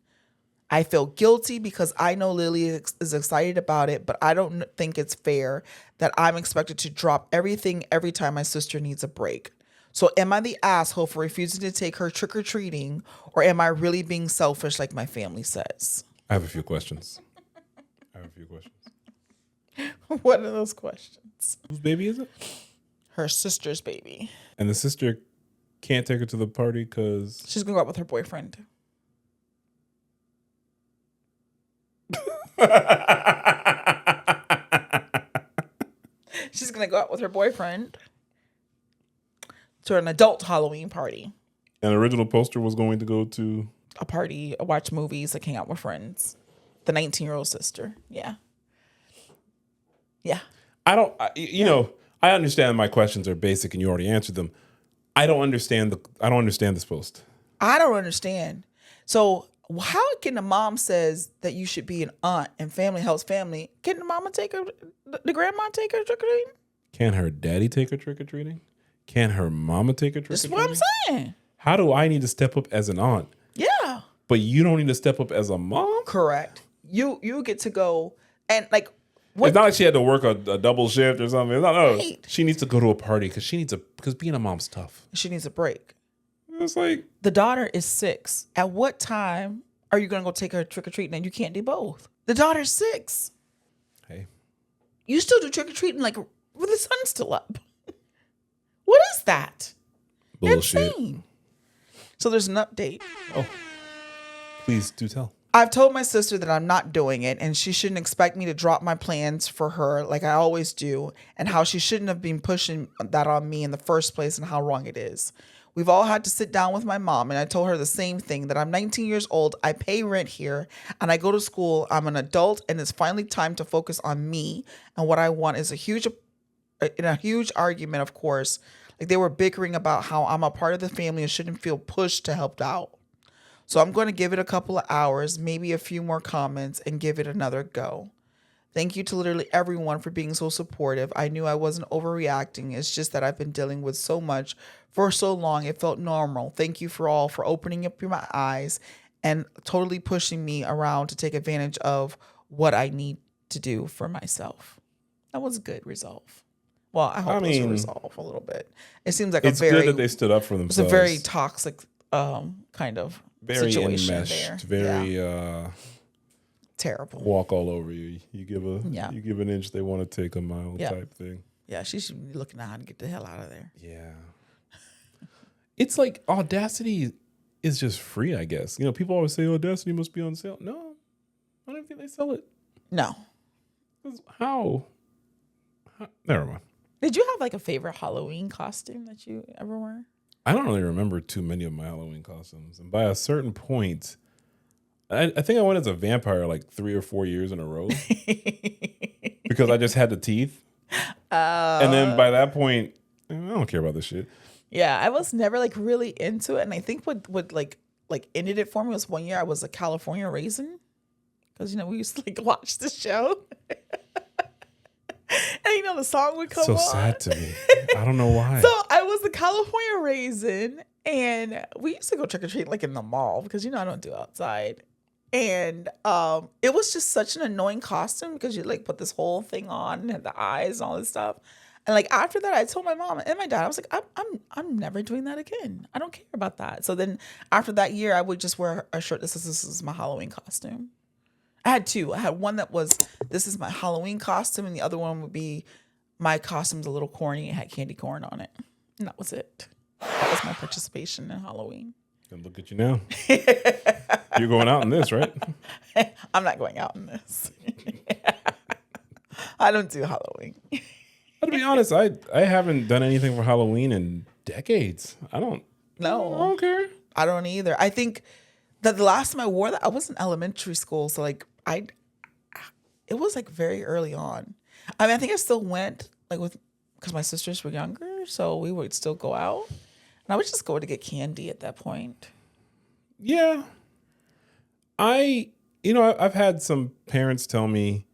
Speaker 2: I feel guilty because I know Lily is excited about it, but I don't think it's fair that I'm expected to drop everything every time my sister needs a break. So am I the asshole for refusing to take her trick-or-treating, or am I really being selfish like my family says?
Speaker 1: I have a few questions.
Speaker 2: What are those questions?
Speaker 1: Whose baby is it?
Speaker 2: Her sister's baby.
Speaker 1: And the sister can't take her to the party because...
Speaker 2: She's going to go out with her boyfriend. She's going to go out with her boyfriend to an adult Halloween party.
Speaker 1: An original poster was going to go to...
Speaker 2: a party, watch movies, like hang out with friends. The 19-year-old sister. Yeah. Yeah.
Speaker 1: I understand my questions are basic and you already answered them. I don't understand this post.
Speaker 2: I don't understand. So how can the mom says that you should be an aunt and family helps family? Can the grandma take her trick-or-treating?
Speaker 1: Can her daddy take her trick-or-treating? Can her mama take her
Speaker 2: That's
Speaker 1: trick-or-treating?
Speaker 2: what I'm saying.
Speaker 1: How do I need to step up as an aunt?
Speaker 2: Yeah.
Speaker 1: But you don't need to step up as a mom?
Speaker 2: Correct. You get to go and like
Speaker 1: what? It's not like she had to work a double shift or something. No.
Speaker 2: Right.
Speaker 1: She needs to go to a party because being a mom's tough.
Speaker 2: She needs a break.
Speaker 1: It's like
Speaker 2: the daughter is 6. At what time are you gonna go take her trick-or-treating and you can't do both? The daughter's 6.
Speaker 1: Hey.
Speaker 2: You still do trick-or-treating like with the sun's still up. What is that?
Speaker 1: Bullshit.
Speaker 2: Insane. So there's an update.
Speaker 1: Oh. Please do tell.
Speaker 2: I've told my sister that I'm not doing it and she shouldn't expect me to drop my plans for her like I always do, and how she shouldn't have been pushing that on me in the first place and how wrong it is. We've all had to sit down with my mom and I told her the same thing, that I'm 19 years old, I pay rent here, and I go to school, I'm an adult, and it's finally time to focus on me and what I want. Is a huge argument, of course. Like they were bickering about how I'm a part of the family and shouldn't feel pushed to help out. So I'm going to give it a couple of hours, maybe a few more comments, and give it another go. Thank you to literally everyone for being so supportive. I knew I wasn't overreacting. It's just that I've been dealing with so much for so long. It felt normal. Thank you for all for opening up my eyes and totally pushing me around to take advantage of what I need to do for myself. That was a good resolve. Well, I hope it was a resolve a little bit. It seems like
Speaker 1: it's good that they stood up for themselves.
Speaker 2: It's a very toxic kind of
Speaker 1: very
Speaker 2: situation
Speaker 1: enmeshed,
Speaker 2: there.
Speaker 1: Very
Speaker 2: terrible.
Speaker 1: Walk all over you. You give an inch, they want to take a mile type thing.
Speaker 2: Yeah, she should be looking at how to get the hell out of there.
Speaker 1: Yeah. It's like Audacity is just free, I guess. People always say Audacity must be on sale. No, I don't think they sell it.
Speaker 2: No.
Speaker 1: How? Never mind.
Speaker 2: Did you have like a favorite Halloween costume that you ever wore?
Speaker 1: I don't really remember too many of my Halloween costumes. And by a certain point, I think I went as a vampire like 3 or 4 years in a row because I just had the teeth. And then by that point, I don't care about this shit.
Speaker 2: Yeah, I was never like really into it. And I think what like ended it for me was one year I was a California raisin. Because, we used to like watch the show. And the song would come on.
Speaker 1: So sad to me. I don't know why.
Speaker 2: So I was the California raisin, and we used to go trick-or-treat like in the mall because, I don't do outside. And it was just such an annoying costume because you like put this whole thing on and had the eyes and all this stuff. And like after that, I told my mom and my dad, I was like, I'm never doing that again. I don't care about that. So then after that year, I would just wear a shirt that says this is my Halloween costume. I had two. I had one that was this is my Halloween costume, and the other one would be my costume's a little corny and had candy corn on it. And that was it. That was my participation in Halloween.
Speaker 1: And look at you now. You're going out in this, right?
Speaker 2: I'm not going out in this. I don't do Halloween.
Speaker 1: To be honest, I haven't done anything for Halloween in decades. I don't care.
Speaker 2: I don't either. I think that the last time I wore that, I was in elementary school. So like it was like very early on. I mean, I think I still went like because my sisters were younger. So we would still go out. And I would just go to get candy at that point.
Speaker 1: Yeah. I've had some parents tell me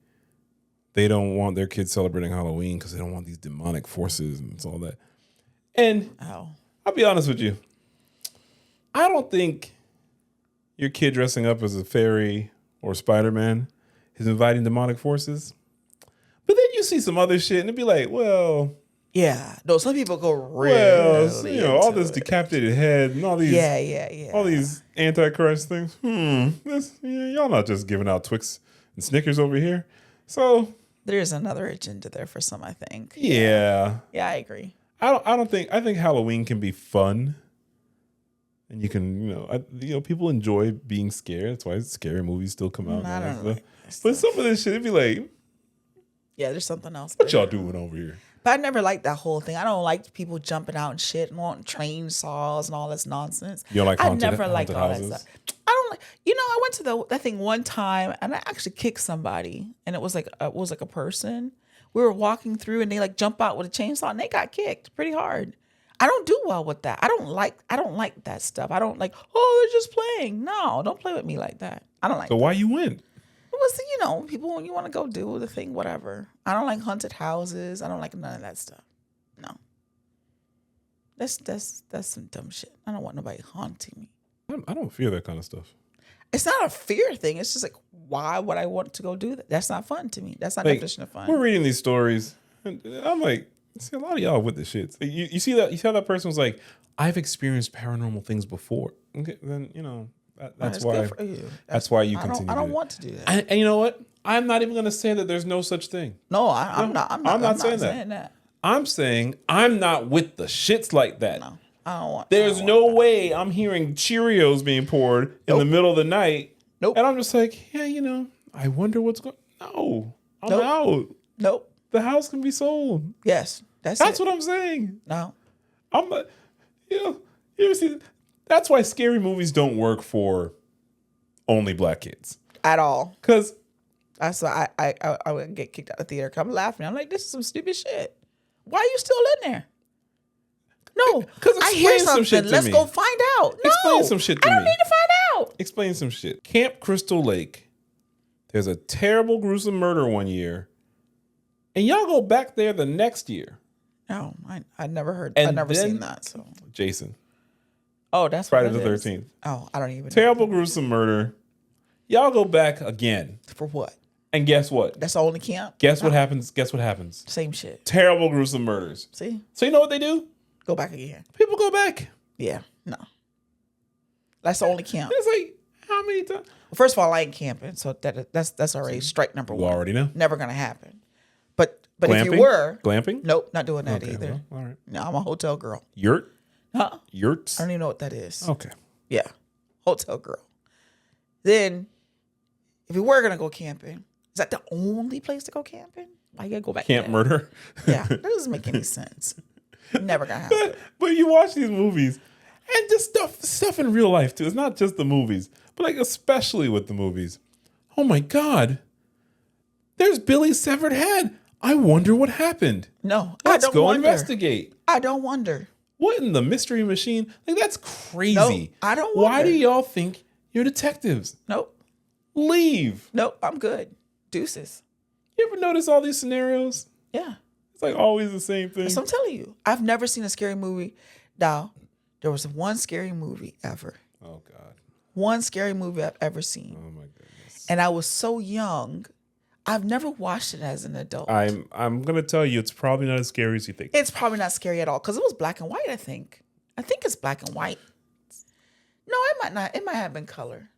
Speaker 1: they don't want their kids celebrating Halloween because they don't want these demonic forces and all that. And I'll be honest with you. I don't think your kid dressing up as a fairy or Spider-Man is inviting demonic forces. But then you see some other shit and it'd be like, well...
Speaker 2: Yeah. No, some people go really
Speaker 1: all this decapitated head and all these...
Speaker 2: Yeah.
Speaker 1: All these Antichrist things. Y'all not just giving out Twix and Snickers over here. So...
Speaker 2: There's another agenda there for some, I think.
Speaker 1: Yeah.
Speaker 2: Yeah, I agree.
Speaker 1: I think Halloween can be fun. And you can, people enjoy being scared. That's why scary movies still come out.
Speaker 2: I don't know.
Speaker 1: But some of this shit, it'd be like...
Speaker 2: Yeah, there's something else.
Speaker 1: What y'all doing over here?
Speaker 2: But I never liked that whole thing. I don't like people jumping out and shit and wanting train saws and all this nonsense.
Speaker 1: You don't like
Speaker 2: I never liked all
Speaker 1: houses?
Speaker 2: that stuff. I don't like. I went to that thing one time and I actually kicked somebody, and it was like a person. We were walking through and they like jump out with a chainsaw and they got kicked pretty hard. I don't do well with that. I don't like that stuff. I don't like. Oh, they're just playing. No, don't play with me like that. I don't like.
Speaker 1: So why you went?
Speaker 2: It was, people when you want to go do the thing, whatever. I don't like haunted houses. I don't like none of that stuff. No. That's some dumb shit. I don't want nobody haunting me.
Speaker 1: I don't fear that kind of stuff.
Speaker 2: It's not a fear thing. It's just like, why would I want to go do that? That's not fun to me. That's not definition of fun.
Speaker 1: We're reading these stories, and I'm like, see, a lot of y'all with this shit. You see that? You see how that person was like, I've experienced paranormal things before. Okay, then that's why.
Speaker 2: Good for you.
Speaker 1: That's why you continue.
Speaker 2: I don't want to do that.
Speaker 1: And you know what? I'm not even going to say that there's no such thing.
Speaker 2: No, I'm not saying that.
Speaker 1: I'm saying I'm not with the shits like that.
Speaker 2: No, I don't want.
Speaker 1: There's no way I'm hearing Cheerios being poured in the middle of the night.
Speaker 2: Nope.
Speaker 1: And I'm just like, yeah, I wonder what's going. No, I'm out.
Speaker 2: Nope.
Speaker 1: The house can be sold.
Speaker 2: Yes, that's
Speaker 1: what I'm saying.
Speaker 2: No,
Speaker 1: I'm not. You ever see? That's why scary movies don't work for only black kids
Speaker 2: at all.
Speaker 1: Because
Speaker 2: that's why I would get kicked out of the theater. I'm laughing. I'm like, this is some stupid shit. Why are you still in there? No,
Speaker 1: because
Speaker 2: I hear something. Let's go find out. No,
Speaker 1: explain some shit to me.
Speaker 2: I don't need to find out.
Speaker 1: Explain some shit. Camp Crystal Lake. There's a terrible, gruesome murder one year, and y'all go back there the next year.
Speaker 2: No, I never heard. I've never seen that. So
Speaker 1: Jason.
Speaker 2: Oh, that's
Speaker 1: Friday the 13th.
Speaker 2: Oh, I don't even.
Speaker 1: Terrible, gruesome murder. Y'all go back again.
Speaker 2: For what?
Speaker 1: And guess what?
Speaker 2: That's the only camp?
Speaker 1: Guess what happens? Guess what happens?
Speaker 2: Same shit.
Speaker 1: Terrible, gruesome murders.
Speaker 2: See?
Speaker 1: So you know what they do?
Speaker 2: Go back again.
Speaker 1: People go back.
Speaker 2: Yeah. No. That's the only camp.
Speaker 1: It's like, how many times?
Speaker 2: Well, first of all, I ain't camping, so that's already strike number one.
Speaker 1: You already know.
Speaker 2: Never gonna happen. But
Speaker 1: Glamping?
Speaker 2: if you were
Speaker 1: Glamping?
Speaker 2: Nope, not doing that either.
Speaker 1: Well, all right.
Speaker 2: No, I'm a hotel girl.
Speaker 1: Yurt?
Speaker 2: Huh?
Speaker 1: Yurts?
Speaker 2: I don't even know what that is.
Speaker 1: Okay.
Speaker 2: Yeah. Hotel girl. Then if you were gonna go camping, is that the only place to go camping? Why you gotta go back
Speaker 1: Camp
Speaker 2: there?
Speaker 1: murder?
Speaker 2: Yeah. That doesn't make any sense. Never gonna happen.
Speaker 1: But you watch these movies and just stuff in real life too. It's not just the movies, but like especially with the movies. Oh my God. There's Billy's severed head. I wonder what happened.
Speaker 2: No,
Speaker 1: Let's
Speaker 2: I don't
Speaker 1: go
Speaker 2: wonder.
Speaker 1: investigate.
Speaker 2: I don't wonder.
Speaker 1: What in the mystery machine? Like that's crazy.
Speaker 2: No, I don't wonder.
Speaker 1: Why do y'all think you're detectives?
Speaker 2: Nope.
Speaker 1: Leave.
Speaker 2: Nope, I'm good. Deuces.
Speaker 1: You ever notice all these scenarios?
Speaker 2: Yeah.
Speaker 1: It's like always the same thing.
Speaker 2: So I'm telling you, I've never seen a scary movie. Now, there was one scary movie ever.
Speaker 1: Oh God.
Speaker 2: One scary movie I've ever seen.
Speaker 1: Oh my goodness.
Speaker 2: And I was so young, I've never watched it as an adult.
Speaker 1: I'm gonna tell you, it's probably not as scary as you think.
Speaker 2: It's probably not scary at all because it was black and white. I think it's black and white. No, it might not. It might have been color.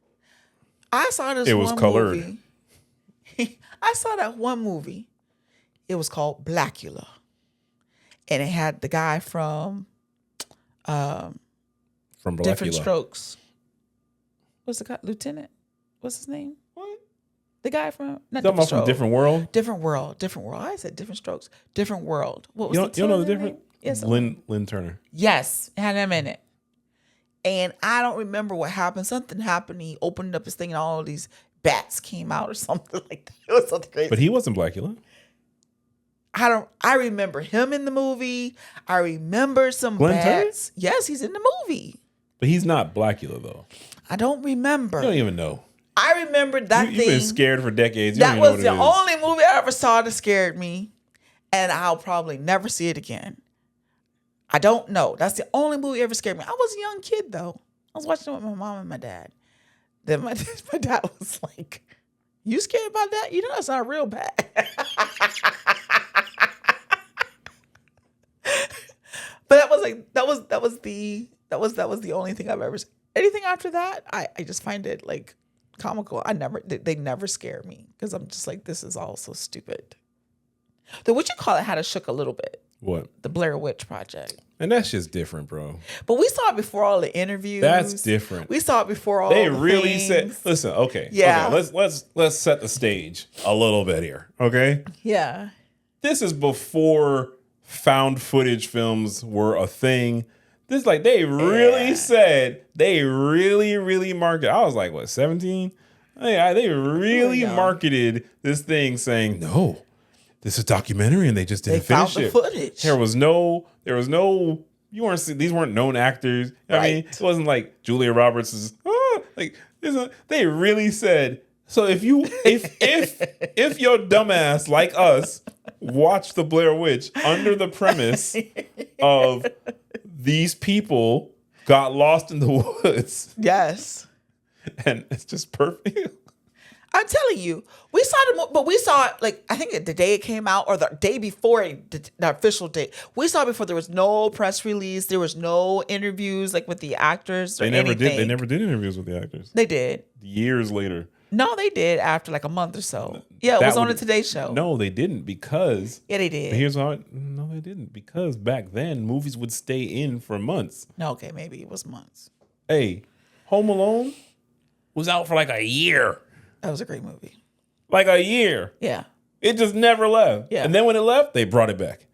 Speaker 2: I saw this.
Speaker 1: It was
Speaker 2: one
Speaker 1: colored.
Speaker 2: Movie. I saw that one movie. It was called Blackula, and it had the guy from
Speaker 1: Blackula.
Speaker 2: Different Strokes. What's the guy? Lieutenant? What's his name?
Speaker 1: What?
Speaker 2: The guy from not
Speaker 1: Talking about from Different World.
Speaker 2: Different World. Different World. I said Different Strokes. Different World. What was
Speaker 1: You don't know the
Speaker 2: name?
Speaker 1: difference?
Speaker 2: Yes.
Speaker 1: Lynn Turner.
Speaker 2: Yes, it had him in it. And I don't remember what happened. Something happened. He opened up his thing and all of these bats came out or something like that. It was something crazy.
Speaker 1: But he wasn't Blackula.
Speaker 2: I remember him in the movie. I remember some
Speaker 1: Glenn
Speaker 2: bats. Yes, he's in the movie.
Speaker 1: But he's not Blackula though.
Speaker 2: I don't remember.
Speaker 1: You don't even know.
Speaker 2: I remember that thing.
Speaker 1: You've been scared for decades. You
Speaker 2: That
Speaker 1: don't even
Speaker 2: was
Speaker 1: know
Speaker 2: the
Speaker 1: what it is.
Speaker 2: only movie I ever saw that scared me. And I'll probably never see it again. I don't know. That's the only movie that ever scared me. I was a young kid though. I was watching it with my mom and my dad. Then my dad was like, "You scared about that? You know that's not real bad." But that was the only thing I've ever. Anything after that, I just find it like comical. They never scare me because I'm just like, this is all so stupid. The What You Call It had us shook a little bit.
Speaker 1: What?
Speaker 2: The Blair Witch Project.
Speaker 1: And that's just different, bro.
Speaker 2: But we saw it before all the interviews.
Speaker 1: That's different.
Speaker 2: We saw it before all.
Speaker 1: They
Speaker 2: the
Speaker 1: really
Speaker 2: things.
Speaker 1: said, listen, okay.
Speaker 2: Yeah.
Speaker 1: Okay, let's set the stage a little bit here. Okay.
Speaker 2: Yeah.
Speaker 1: This is before found footage films were a thing. This like they really said, they really marketed. I was like, what, 17? They really marketed this thing saying, no, this is a documentary and they just didn't finish
Speaker 2: found the
Speaker 1: it.
Speaker 2: footage.
Speaker 1: There was no, you weren't see, these weren't known actors. I mean,
Speaker 2: Right.
Speaker 1: it wasn't like Julia Roberts is they really said, so if your dumbass like us watched the Blair Witch under the premise of these people got lost in the woods
Speaker 2: Yes.
Speaker 1: and it's just perfect.
Speaker 2: I'm telling you, we saw but we saw it like I think the day it came out or the day before the official date. We saw it before there was no press release, there was no interviews like with the actors or anything.
Speaker 1: They never did interviews with the actors.
Speaker 2: They did.
Speaker 1: Years later.
Speaker 2: No, they did after like a month or so. Yeah, it was on the Today Show.
Speaker 1: No, they didn't because
Speaker 2: Yeah, they did.
Speaker 1: but here's how no, they didn't because back then movies would stay in for months.
Speaker 2: No, okay, maybe it was months.
Speaker 1: Hey, Home Alone was out for like a year.
Speaker 2: That was a great movie.
Speaker 1: Like a year.
Speaker 2: Yeah.
Speaker 1: It just never left.
Speaker 2: Yeah.
Speaker 1: And then when it left, they brought it back.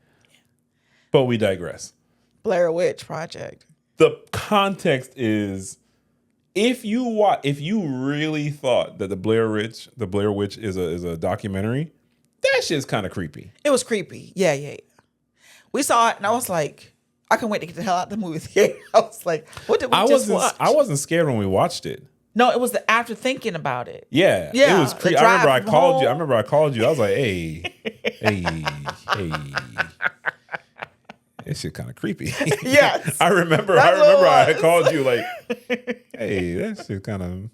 Speaker 1: But we digress.
Speaker 2: Blair Witch Project.
Speaker 1: The context is if you really thought that the Blair Witch is a documentary, that shit's kind of creepy.
Speaker 2: It was creepy. Yeah. We saw it and I was like, I couldn't wait to get the hell out of the movie theater. I was like, what did we just watch?
Speaker 1: I wasn't scared when we watched it.
Speaker 2: No, it was the after thinking about it.
Speaker 1: Yeah.
Speaker 2: Yeah,
Speaker 1: It was
Speaker 2: the
Speaker 1: I remember I
Speaker 2: drive
Speaker 1: called you. I
Speaker 2: home.
Speaker 1: remember I called you. I was like, hey. That shit kind of creepy.
Speaker 2: Yes.
Speaker 1: I remember
Speaker 2: That's what it
Speaker 1: I
Speaker 2: was.
Speaker 1: had called you like, hey, that shit kind of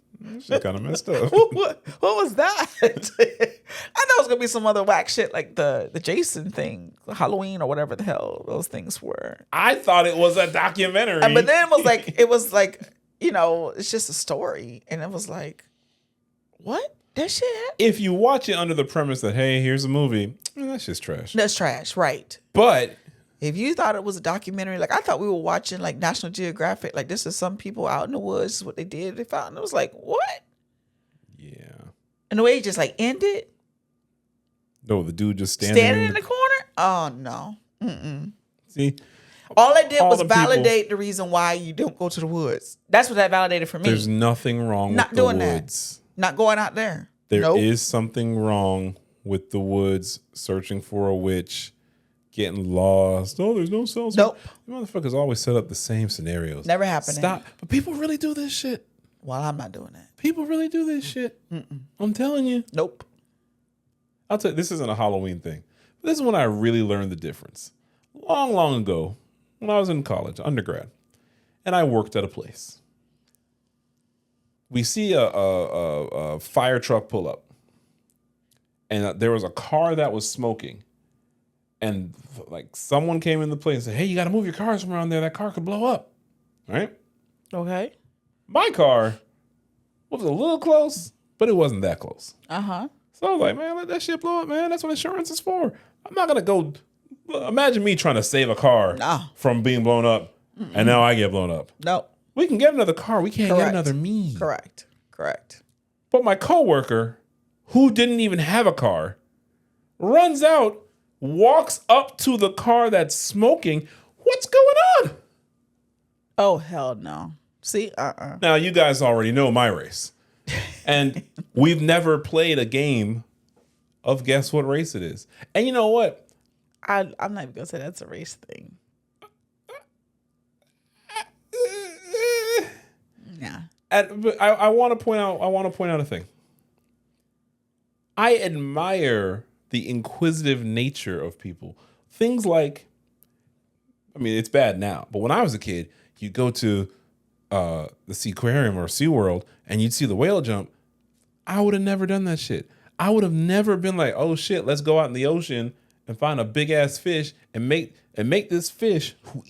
Speaker 1: messed up.
Speaker 2: What was that? I thought it was gonna be some other whack shit like the Jason thing, Halloween or whatever the hell those things were.
Speaker 1: I thought it was a documentary.
Speaker 2: But then it was like, you know, it's just a story, and it was like, what? That shit happened?
Speaker 1: If you watch it under the premise that, hey, here's a movie, that's just trash.
Speaker 2: That's trash, right?
Speaker 1: But
Speaker 2: If you thought it was a documentary, like I thought we were watching like National Geographic, like this is some people out in the woods, this is what they did, they found. And it was like, what?
Speaker 1: yeah.
Speaker 2: And the way it just like ended,
Speaker 1: No, the dude just standing
Speaker 2: in the corner. Oh no.
Speaker 1: See,
Speaker 2: All it did
Speaker 1: All
Speaker 2: was
Speaker 1: the people-
Speaker 2: validate the reason why you don't go to the woods. That's what that validated for me.
Speaker 1: there's nothing wrong
Speaker 2: Not
Speaker 1: with the
Speaker 2: doing that.
Speaker 1: woods.
Speaker 2: Not going out there.
Speaker 1: There is
Speaker 2: Nope.
Speaker 1: something wrong with the woods, searching for a witch, getting lost. Oh, there's no cells.
Speaker 2: Nope.
Speaker 1: You motherfuckers always set up the same scenarios.
Speaker 2: Never happening.
Speaker 1: Stop. But people really do this shit.
Speaker 2: Well, I'm not doing that.
Speaker 1: People really do this shit. I'm telling you.
Speaker 2: Nope.
Speaker 1: I'll tell you, this isn't a Halloween thing. This is when I really learned the difference. Long ago, when I was in college, undergrad, and I worked at a place. We see a fire truck pull up. and there was a car that was smoking, and like someone came in the place and said, "Hey, you got to move your cars from around there. That car could blow up." Right?
Speaker 2: Okay.
Speaker 1: My car was a little close, but it wasn't that close.
Speaker 2: Uh-huh.
Speaker 1: So I was like, man, let that shit blow up, man. That's what insurance is for. I'm not gonna go. Imagine me trying to save a car from being blown up, and now I get blown up.
Speaker 2: No.
Speaker 1: We can get another car. We can't get another me.
Speaker 2: Correct.
Speaker 1: But my coworker, who didn't even have a car, runs out, walks up to the car that's smoking. What's going on?
Speaker 2: Oh, hell no. See,
Speaker 1: Now, you guys already know my race. And we've never played a game of guess what race it is. And you know what?
Speaker 2: I'm not even going to say that's a race thing. Yeah.
Speaker 1: But I want to point out a thing. I admire the inquisitive nature of people. Things like, I mean, it's bad now, but when I was a kid, you'd go to the Seaquarium or SeaWorld and you'd see the whale jump. I would have never done that shit. I would have never been like, oh shit, let's go out in the ocean and find a big ass fish and make this fish who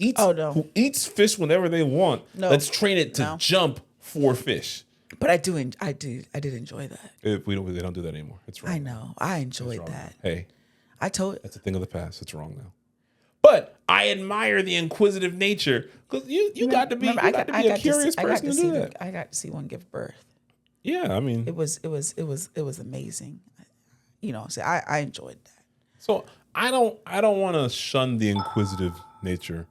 Speaker 1: eats fish whenever they want. No, let's train it to jump for fish.
Speaker 2: But I did enjoy that.
Speaker 1: They don't do that anymore. It's wrong.
Speaker 2: I know. I enjoyed that.
Speaker 1: Hey, that's a thing of the past. It's wrong now. But I admire the inquisitive nature because you got to be a curious person to do that.
Speaker 2: I got to see one give birth.
Speaker 1: Yeah, I mean,
Speaker 2: it was amazing. You know, so I enjoyed that.
Speaker 1: So I don't want to shun the inquisitive nature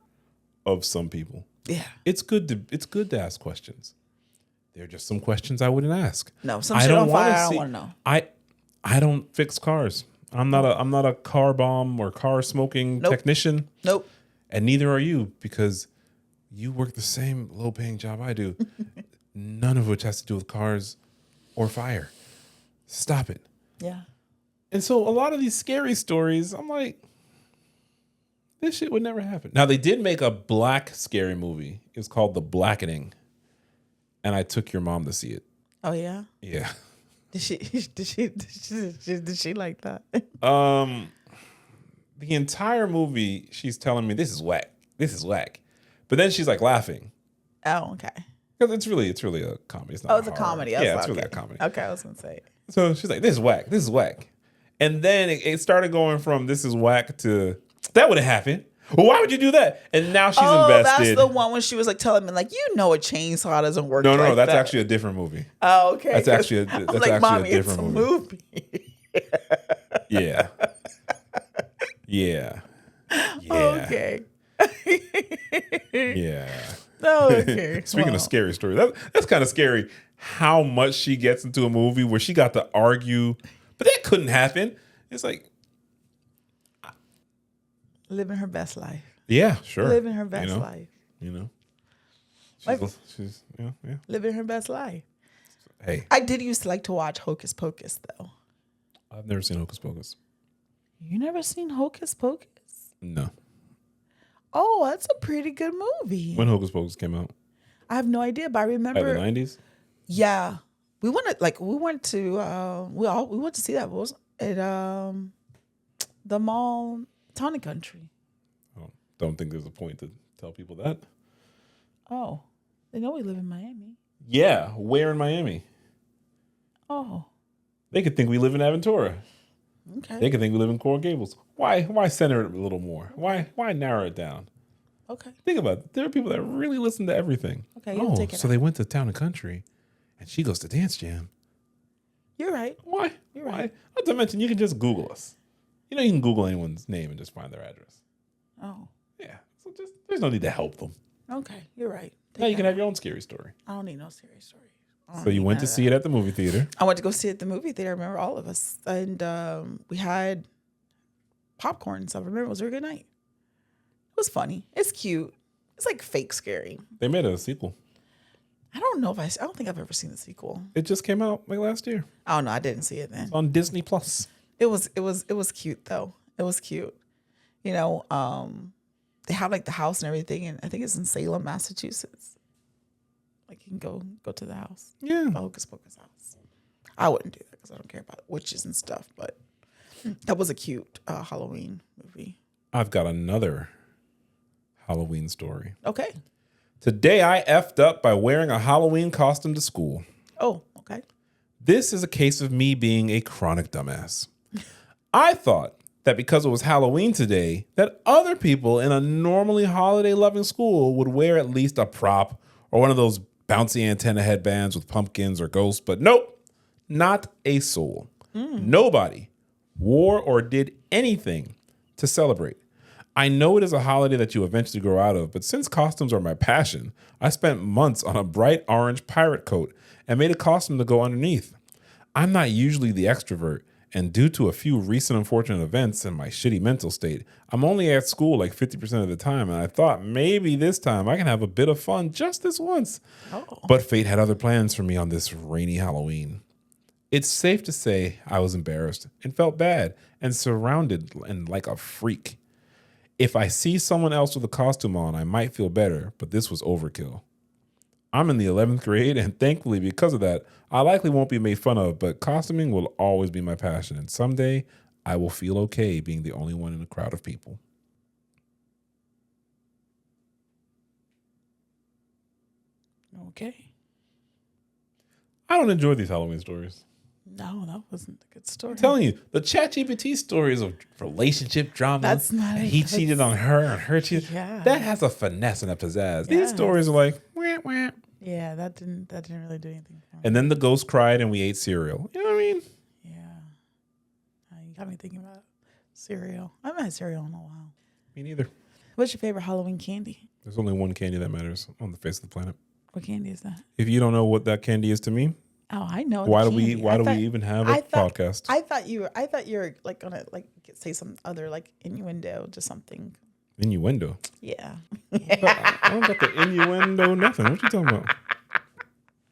Speaker 1: of some people.
Speaker 2: Yeah,
Speaker 1: it's good to ask questions. There are just some questions I wouldn't ask.
Speaker 2: No, some shit on fire. I don't want to know.
Speaker 1: I don't fix cars. I'm not a car bomb or car smoking technician.
Speaker 2: Nope.
Speaker 1: And neither are you, because you work the same low paying job I do. None of which has to do with cars or fire. Stop it.
Speaker 2: Yeah.
Speaker 1: And so a lot of these scary stories, I'm like, this shit would never happen. Now they did make a black scary movie. It was called The Blackening. And I took your mom to see it.
Speaker 2: Oh yeah?
Speaker 1: Yeah.
Speaker 2: Did she like that?
Speaker 1: The entire movie, she's telling me this is whack. But then she's like laughing.
Speaker 2: Oh, okay.
Speaker 1: Because it's really a comedy. It's not
Speaker 2: it's a comedy.
Speaker 1: Yeah, it's really a comedy.
Speaker 2: Okay, I was gonna say.
Speaker 1: So she's like, this is whack. And then it started going from this is whack to that would have happened. Well, why would you do that? And now she's invested.
Speaker 2: That's the one when she was like telling me, like, you know, a chainsaw doesn't work.
Speaker 1: No, that's actually a different movie.
Speaker 2: Oh, okay.
Speaker 1: That's actually a different movie. Yeah.
Speaker 2: Okay.
Speaker 1: Yeah.
Speaker 2: Okay.
Speaker 1: Speaking of scary stories, that's kind of scary. How much she gets into a movie where she got to argue, but that couldn't happen. It's like.
Speaker 2: Living her best life.
Speaker 1: Yeah, sure.
Speaker 2: Living her best life.
Speaker 1: You know. She's yeah.
Speaker 2: Living her best life.
Speaker 1: Hey.
Speaker 2: I did used to like to watch Hocus Pocus, though.
Speaker 1: I've never seen Hocus Pocus.
Speaker 2: You never seen Hocus Pocus?
Speaker 1: No.
Speaker 2: Oh, that's a pretty good movie.
Speaker 1: When Hocus Pocus came out?
Speaker 2: I have no idea, but I remember.
Speaker 1: The 90s?
Speaker 2: Yeah. We went to see that. It was at the mall, Town and Country.
Speaker 1: Oh, don't think there's a point to tell people that.
Speaker 2: Oh, they know we live in Miami.
Speaker 1: Yeah, where in Miami?
Speaker 2: Oh.
Speaker 1: They could think we live in Aventura.
Speaker 2: Okay.
Speaker 1: They could think we live in Coral Gables. Why center it a little more? Why narrow it down?
Speaker 2: Okay.
Speaker 1: Think about it. There are people that really listen to everything.
Speaker 2: Okay.
Speaker 1: So they went to Town and Country, and she goes to Dance Jam.
Speaker 2: You're right.
Speaker 1: Why?
Speaker 2: You're right.
Speaker 1: Not to mention, you can just Google us. You know, you can Google anyone's name and just find their address.
Speaker 2: Oh.
Speaker 1: Yeah. So there's no need to help them.
Speaker 2: Okay, you're right.
Speaker 1: Now you can have your own scary story.
Speaker 2: I don't need no scary story.
Speaker 1: So you went to see it at the movie theater.
Speaker 2: I went to go see it at the movie theater. I remember all of us. And we had popcorn and stuff. I remember it was a very good night. It was funny. It's cute. It's like fake scary.
Speaker 1: They made a sequel.
Speaker 2: I don't know I don't think I've ever seen the sequel.
Speaker 1: It just came out like last year.
Speaker 2: Oh no, I didn't see it then.
Speaker 1: It's on Disney Plus.
Speaker 2: It was cute though. It was cute. You know, they have like the house and everything, and I think it's in Salem, Massachusetts. Like you can go to the house.
Speaker 1: Yeah.
Speaker 2: The Hocus Pocus house. I wouldn't do that because I don't care about witches and stuff, but That was a cute Halloween movie.
Speaker 1: I've got another Halloween story.
Speaker 2: Okay.
Speaker 1: Today I effed up by wearing a Halloween costume to school.
Speaker 2: Oh, okay.
Speaker 1: This is a case of me being a chronic dumbass. I thought that because it was Halloween today, that other people in a normally holiday-loving school would wear at least a prop or one of those bouncy antenna headbands with pumpkins or ghosts, but nope, not a soul. Nobody wore or did anything to celebrate. I know it is a holiday that you eventually grow out of, but since costumes are my passion, I spent months on a bright orange pirate coat and made a costume to go underneath. I'm not usually the extrovert, and due to a few recent unfortunate events and my shitty mental state, I'm only at school like 50% of the time, and I thought maybe this time I can have a bit of fun just this once.
Speaker 2: Oh.
Speaker 1: But fate had other plans for me on this rainy Halloween. It's safe to say I was embarrassed and felt bad and surrounded and like a freak. If I see someone else with a costume on, I might feel better, but this was overkill. I'm in the 11th grade, and thankfully, because of that, I likely won't be made fun of, but costuming will always be my passion, and someday I will feel okay being the only one in a crowd of people.
Speaker 2: Okay.
Speaker 1: I don't enjoy these Halloween stories.
Speaker 2: No, that wasn't a good story.
Speaker 1: I'm telling you, the ChatGPT stories of relationship drama.
Speaker 2: That's not
Speaker 1: and
Speaker 2: it.
Speaker 1: he cheated on her and her cheated.
Speaker 2: Yeah.
Speaker 1: That has a finesse and a pizzazz. These
Speaker 2: Yes.
Speaker 1: stories are like, wah, wah.
Speaker 2: Yeah, that didn't really do anything for me.
Speaker 1: And then the ghost cried and we ate cereal. You know what I mean?
Speaker 2: Yeah. You got me thinking about cereal. I haven't had cereal in a while.
Speaker 1: Me neither.
Speaker 2: What's your favorite Halloween candy?
Speaker 1: There's only one candy that matters on the face of the planet.
Speaker 2: What candy is that?
Speaker 1: If you don't know what that candy is to me,
Speaker 2: Oh, I know.
Speaker 1: why
Speaker 2: the
Speaker 1: do we
Speaker 2: candy.
Speaker 1: why
Speaker 2: I
Speaker 1: do
Speaker 2: thought-
Speaker 1: we even have
Speaker 2: I
Speaker 1: a
Speaker 2: thought-
Speaker 1: podcast?
Speaker 2: I thought you were like gonna like say some other like innuendo, just something.
Speaker 1: Innuendo.
Speaker 2: Yeah.
Speaker 1: I don't got the innuendo, nothing. What you talking about?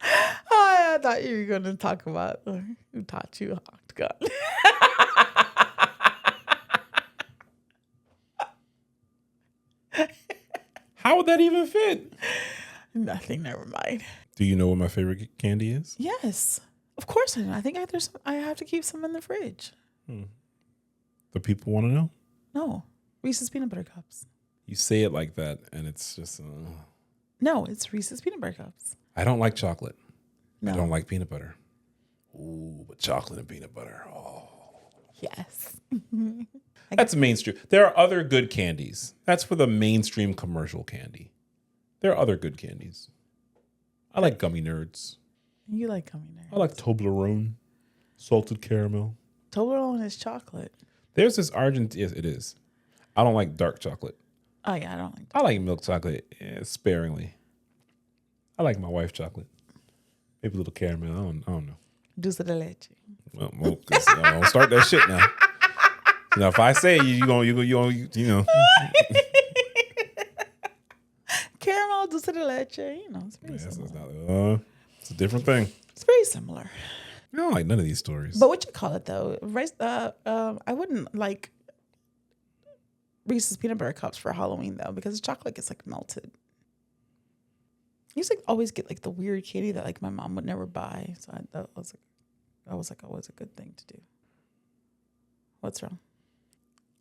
Speaker 2: I thought you were gonna talk about who taught you octagon.
Speaker 1: How would that even fit?
Speaker 2: Nothing. Never mind.
Speaker 1: Do you know what my favorite candy is?
Speaker 2: Yes, of course I know. I think I have to keep some in the fridge.
Speaker 1: The people want to know?
Speaker 2: No, Reese's peanut butter cups.
Speaker 1: You say it like that, and it's just.
Speaker 2: No, it's Reese's peanut butter cups.
Speaker 1: I don't like chocolate.
Speaker 2: No.
Speaker 1: I don't like peanut butter. Ooh, but chocolate and peanut butter. Oh.
Speaker 2: Yes.
Speaker 1: That's mainstream. There are other good candies. That's for the mainstream commercial candy. There are other good candies. I like gummy nerds.
Speaker 2: You like gummy nerds.
Speaker 1: I like Toblerone, salted caramel.
Speaker 2: Toblerone is chocolate.
Speaker 1: There's this yes, it is. I don't like dark chocolate.
Speaker 2: Oh yeah, I don't like.
Speaker 1: I like milk chocolate sparingly. I like my wife's chocolate. Maybe a little caramel. I don't know.
Speaker 2: Dulce de leche.
Speaker 1: Well, don't start that shit now. Now, if I say you know.
Speaker 2: Caramel, dulce de leche. You know, it's very
Speaker 1: Yes,
Speaker 2: similar.
Speaker 1: it's a different thing.
Speaker 2: It's very similar.
Speaker 1: I don't like none of these stories.
Speaker 2: But what you call it though? Rice. I wouldn't like Reese's peanut butter cups for Halloween though, because the chocolate gets like melted. I used to always get like the weird candy that like my mom would never buy. So that was always a good thing to do. What's wrong?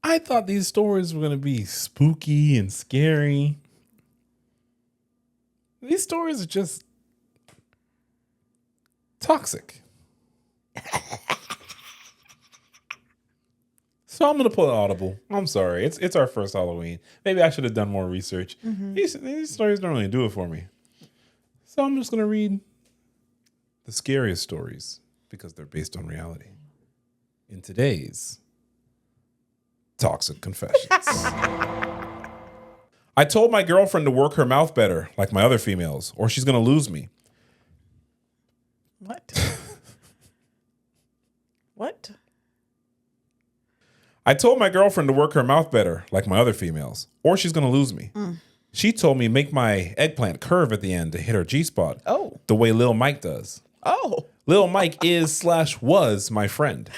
Speaker 1: I thought these stories were going to be spooky and scary. These stories are just toxic. So I'm going to pull an audible. I'm sorry. It's our first Halloween. Maybe I should have done more research. These stories don't really do it for me. So I'm just going to read the scariest stories because they're based on reality. In today's Toxic Confessions. I told my girlfriend to work her mouth better, like my other females, or she's going to lose me.
Speaker 2: What? What?
Speaker 1: I told my girlfriend to work her mouth better, like my other females, or she's going to lose me. She told me make my eggplant curve at the end to hit her G-spot.
Speaker 2: Oh.
Speaker 1: The way Lil Mike does.
Speaker 2: Oh.
Speaker 1: Lil Mike is/was my friend.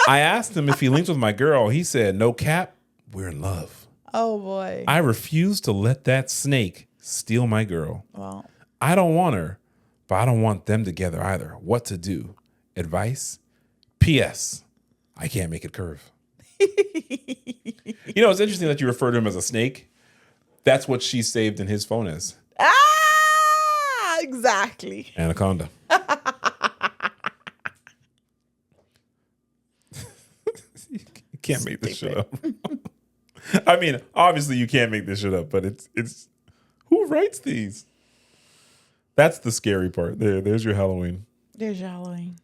Speaker 1: I asked him if he linked with my girl. He said, no cap, we're in love.
Speaker 2: Oh boy.
Speaker 1: I refuse to let that snake steal my girl.
Speaker 2: Well,
Speaker 1: I don't want her, but I don't want them together either. What to do? Advice? P.S. I can't make it curve. You know, it's interesting that you refer to him as a snake. That's what she saved in his phone as.
Speaker 2: Ah, exactly.
Speaker 1: Anaconda. You can't make this shit up. I mean, obviously you can't make this shit up, but it's who writes these? That's the scary part. There's your Halloween.
Speaker 2: There's your Halloween.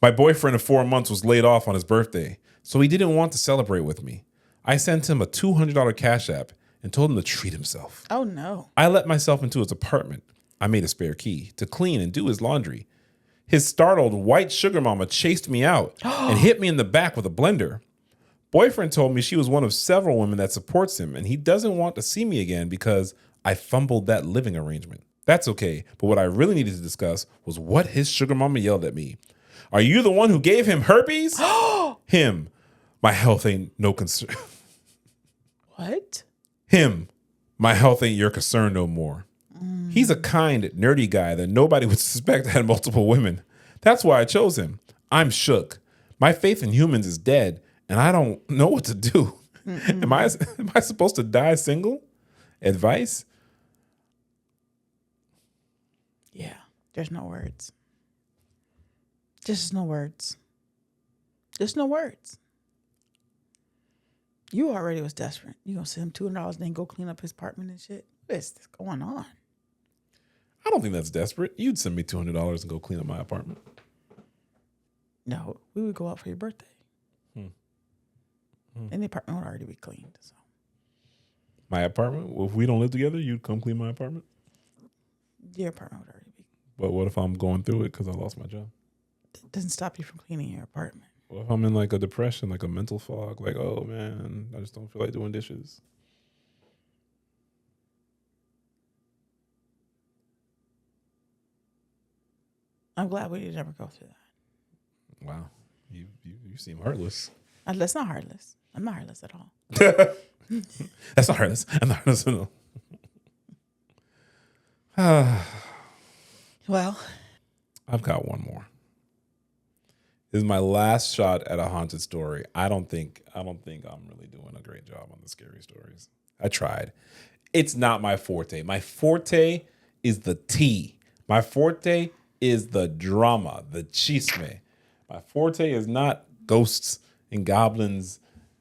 Speaker 1: My boyfriend of 4 months was laid off on his birthday, so he didn't want to celebrate with me. I sent him a $200 Cash App and told him to treat himself.
Speaker 2: Oh, no.
Speaker 1: I let myself into his apartment. I made a spare key to clean and do his laundry. His startled white sugar mama chased me out and hit me in the back with a blender. Boyfriend told me she was one of several women that supports him and he doesn't want to see me again because I fumbled that living arrangement. That's okay, but what I really needed to discuss was what his sugar mama yelled at me. Are you the one who gave him herpes? Him. My health ain't no concern.
Speaker 2: What?
Speaker 1: Him. My health ain't your concern no more. He's a kind, nerdy guy that nobody would suspect had multiple women. That's why I chose him. I'm shook. My faith in humans is dead, and I don't know what to do. Am I supposed to die single? Advice?
Speaker 2: Yeah, there's no words. Just no words. Just no words. You already was desperate. You gonna send him $200 and then go clean up his apartment and shit? What is this going on?
Speaker 1: I don't think that's desperate. You'd send me $200 and go clean up my apartment.
Speaker 2: No, we would go out for your birthday. And the apartment would already be cleaned. So.
Speaker 1: My apartment? Well, if we don't live together, you'd come clean my apartment?
Speaker 2: Your apartment would already be.
Speaker 1: But what if I'm going through it because I lost my job?
Speaker 2: It doesn't stop you from cleaning your apartment.
Speaker 1: What if I'm in like a depression, like a mental fog? Like, oh man, I just don't feel like doing dishes.
Speaker 2: I'm glad we didn't ever go through that.
Speaker 1: Wow. You seem heartless.
Speaker 2: That's not heartless. I'm not heartless at all.
Speaker 1: That's not heartless. I'm not heartless at all.
Speaker 2: Well,
Speaker 1: I've got one more. This is my last shot at a haunted story. I don't think I'm really doing a great job on the scary stories. I tried. It's not my forte. My forte is the tea. My forte is the drama, the chisme. My forte is not ghosts and goblins.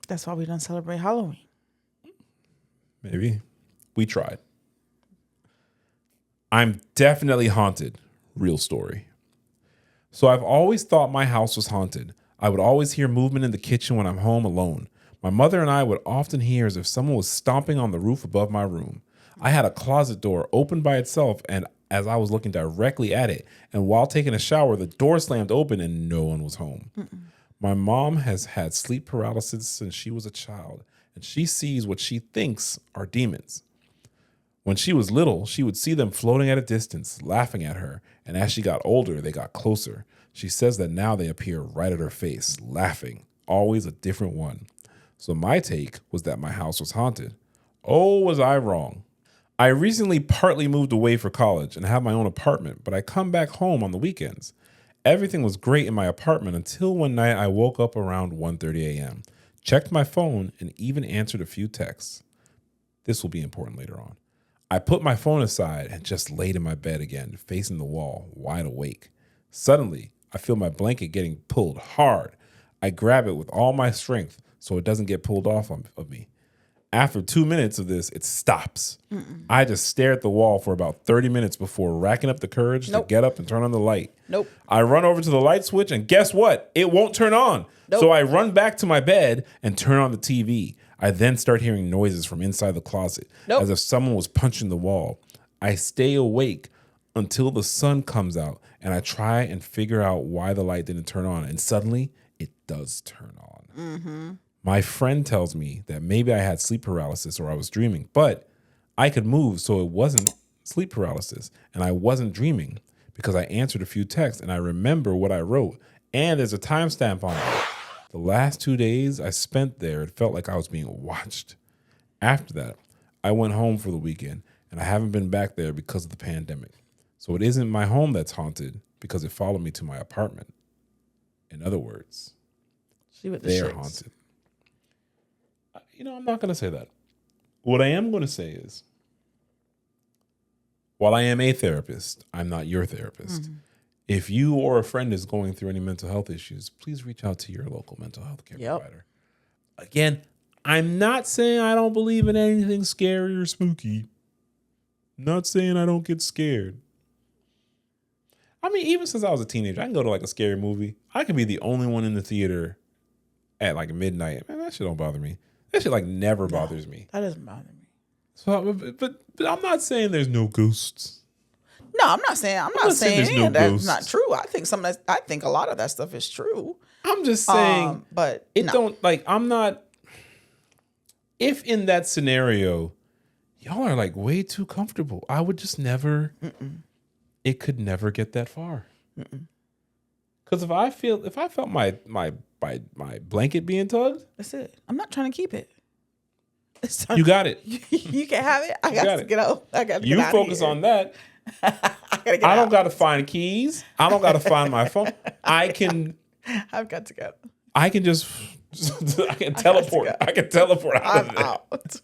Speaker 2: that's why we don't celebrate Halloween.
Speaker 1: Maybe. We tried. I'm definitely haunted. Real story. So I've always thought my house was haunted. I would always hear movement in the kitchen when I'm home alone. My mother and I would often hear as if someone was stomping on the roof above my room. I had a closet door open by itself, and as I was looking directly at it, and while taking a shower, the door slammed open and no one was home. My mom has had sleep paralysis since she was a child, and she sees what she thinks are demons. When she was little, she would see them floating at a distance, laughing at her, and as she got older, they got closer. She says that now they appear right at her face, laughing, always a different one. So my take was that my house was haunted. Oh, was I wrong? I recently partly moved away for college and have my own apartment, but I come back home on the weekends. Everything was great in my apartment until one night I woke up around 1:30 a.m., checked my phone, and even answered a few texts. This will be important later on. I put my phone aside and just laid in my bed again, facing the wall, wide awake. Suddenly, I feel my blanket getting pulled hard. I grab it with all my strength so it doesn't get pulled off of me. After 2 minutes of this, it stops. I just stare at the wall for about 30 minutes before racking up the courage to get up and turn on the light. I run over to the light switch and guess what? It won't turn on. So I run back to my bed and turn on the TV. I then start hearing noises from inside the closet, as if someone was punching the wall. I stay awake until the sun comes out, and I try and figure out why the light didn't turn on. And suddenly, it does turn on. My friend tells me that maybe I had sleep paralysis or I was dreaming, but I could move, so it wasn't sleep paralysis, and I wasn't dreaming because I answered a few texts, and I remember what I wrote, and there's a timestamp on it. The last 2 days I spent there, it felt like I was being watched. After that, I went home for the weekend, and I haven't been back there because of the pandemic. So it isn't my home that's haunted because it followed me to my apartment. In other words,
Speaker 2: She with the
Speaker 1: they're
Speaker 2: shits.
Speaker 1: haunted. I'm not going to say that. What I am going to say is, while I am a therapist, I'm not your therapist.
Speaker 2: Mm-hmm.
Speaker 1: If you or a friend is going through any mental health issues, please reach out to your local mental health care provider. Again, I'm not saying I don't believe in anything scary or spooky. Not saying I don't get scared. I mean, even since I was a teenager, I can go to like a scary movie. I can be the only one in the theater at like midnight. Man, that shit don't bother me. That shit like never bothers me.
Speaker 2: That doesn't bother me.
Speaker 1: So, but I'm not saying there's no ghosts.
Speaker 2: No, I'm not saying
Speaker 1: there's no
Speaker 2: that's
Speaker 1: ghosts.
Speaker 2: not true. I think a lot of that stuff is true.
Speaker 1: I'm just saying,
Speaker 2: but
Speaker 1: I'm not. If in that scenario, y'all are like way too comfortable, I would just never. It could never get that far. Because if I felt my blanket being tugged,
Speaker 2: that's it. I'm not trying to keep it.
Speaker 1: You got it.
Speaker 2: You can have it. I got to get out. I got to get
Speaker 1: You
Speaker 2: out
Speaker 1: focus
Speaker 2: of here.
Speaker 1: on that.
Speaker 2: I
Speaker 1: don't got to find keys. I don't got to find my phone.
Speaker 2: I've got to go.
Speaker 1: I can just. I can teleport. I can teleport out of there.
Speaker 2: Out.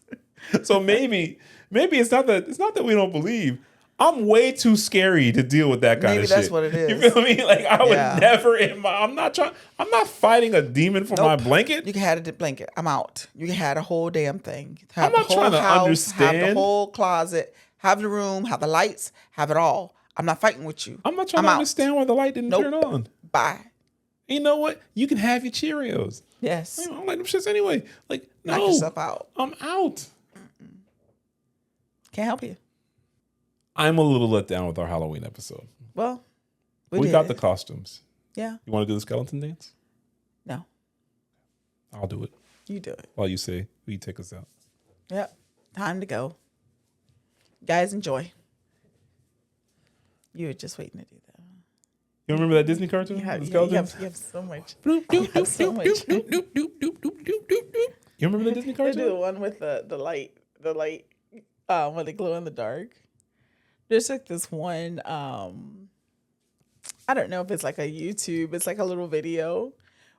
Speaker 1: So maybe it's not that we don't believe. I'm way too scary to deal with that kind of shit.
Speaker 2: Maybe that's what it is.
Speaker 1: You feel me? Like I would never I'm not fighting a demon for my blanket.
Speaker 2: You can have a blanket. I'm out. You can have the whole damn thing.
Speaker 1: I'm not trying to understand.
Speaker 2: Have the whole closet. Have the room. Have the lights. Have it all. I'm not fighting with you.
Speaker 1: I'm not trying to understand why the light didn't turn on.
Speaker 2: Bye.
Speaker 1: You know what? You can have your Cheerios.
Speaker 2: Yes.
Speaker 1: I don't like them shits anyway. Like, no.
Speaker 2: Knock yourself out.
Speaker 1: I'm out.
Speaker 2: Can't help you.
Speaker 1: I'm a little let down with our Halloween episode.
Speaker 2: Well,
Speaker 1: we got the costumes.
Speaker 2: Yeah.
Speaker 1: You want to do the skeleton dance?
Speaker 2: No.
Speaker 1: I'll do it.
Speaker 2: You do it.
Speaker 1: While you say, will you take us out?
Speaker 2: Yep. Time to go. Guys, enjoy. You were just waiting to do that.
Speaker 1: You remember that Disney cartoon?
Speaker 2: You have so much. You have so much.
Speaker 1: You remember the Disney cartoon?
Speaker 2: They do the one with the light, when they glow in the dark. There's like this one, I don't know if it's like a YouTube, it's like a little video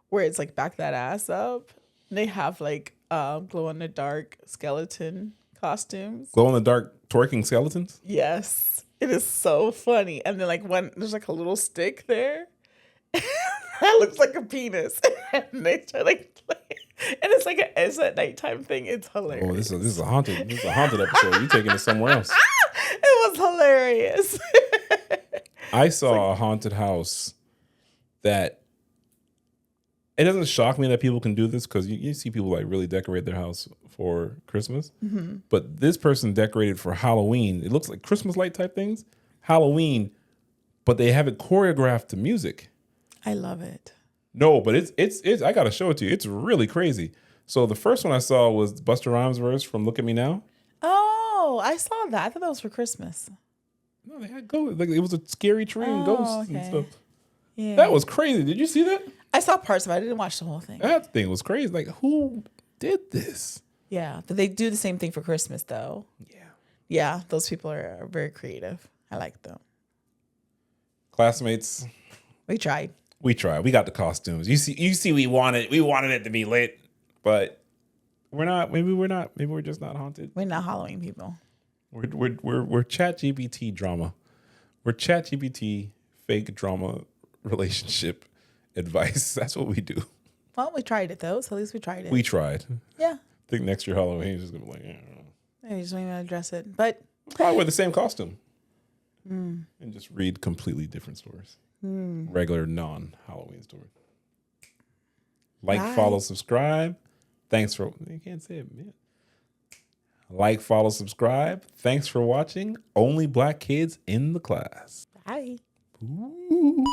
Speaker 2: where it's like back that ass up. And they have like glow in the dark skeleton costumes.
Speaker 1: Glow in the dark twerking skeletons?
Speaker 2: Yes. It is so funny. And then there's like a little stick there. That looks like a penis. And they try to play. And it's a nighttime thing. It's hilarious.
Speaker 1: Oh, this is a haunted episode. You're taking it somewhere else.
Speaker 2: It was hilarious.
Speaker 1: I saw a haunted house that it doesn't shock me that people can do this because you see people like really decorate their house for Christmas. Mm-hmm. But this person decorated for Halloween. It looks like Christmas light type things. Halloween, but they have it choreographed to music.
Speaker 2: I love it.
Speaker 1: No, but it's I gotta show it to you. It's really crazy. So the first one I saw was Busta Rhymes' verse from "Look at Me Now."
Speaker 2: Oh, I saw that. I thought that was for Christmas.
Speaker 1: No, they had ghosts. Like it was a scary tree and ghosts and stuff.
Speaker 2: Yeah,
Speaker 1: that was crazy. Did you see that?
Speaker 2: I saw parts of it. I didn't watch the whole thing.
Speaker 1: That thing was crazy. Like who did this?
Speaker 2: Yeah, but they do the same thing for Christmas though. Yeah, those people are very creative. I like them.
Speaker 1: Classmates,
Speaker 2: we tried.
Speaker 1: We got the costumes. You see, we wanted it to be lit, but we're not. Maybe we're not. Maybe we're just not haunted.
Speaker 2: We're not Halloween people.
Speaker 1: We're ChatGPT drama. We're ChatGPT fake drama relationship advice. That's what we do.
Speaker 2: Well, we tried it though, so at least we tried it.
Speaker 1: We tried.
Speaker 2: Yeah.
Speaker 1: I think next year Halloween is just gonna be like, I don't know.
Speaker 2: Maybe just don't even address it, but
Speaker 1: we'll probably wear the same costume and just read completely different stories. Regular non-Halloween stories. Like, follow, subscribe. Thanks for, you can't say it, man. Like, follow, subscribe. Thanks for watching. Only Black Kids in the Class.
Speaker 2: Bye.
Speaker 1: Ooh.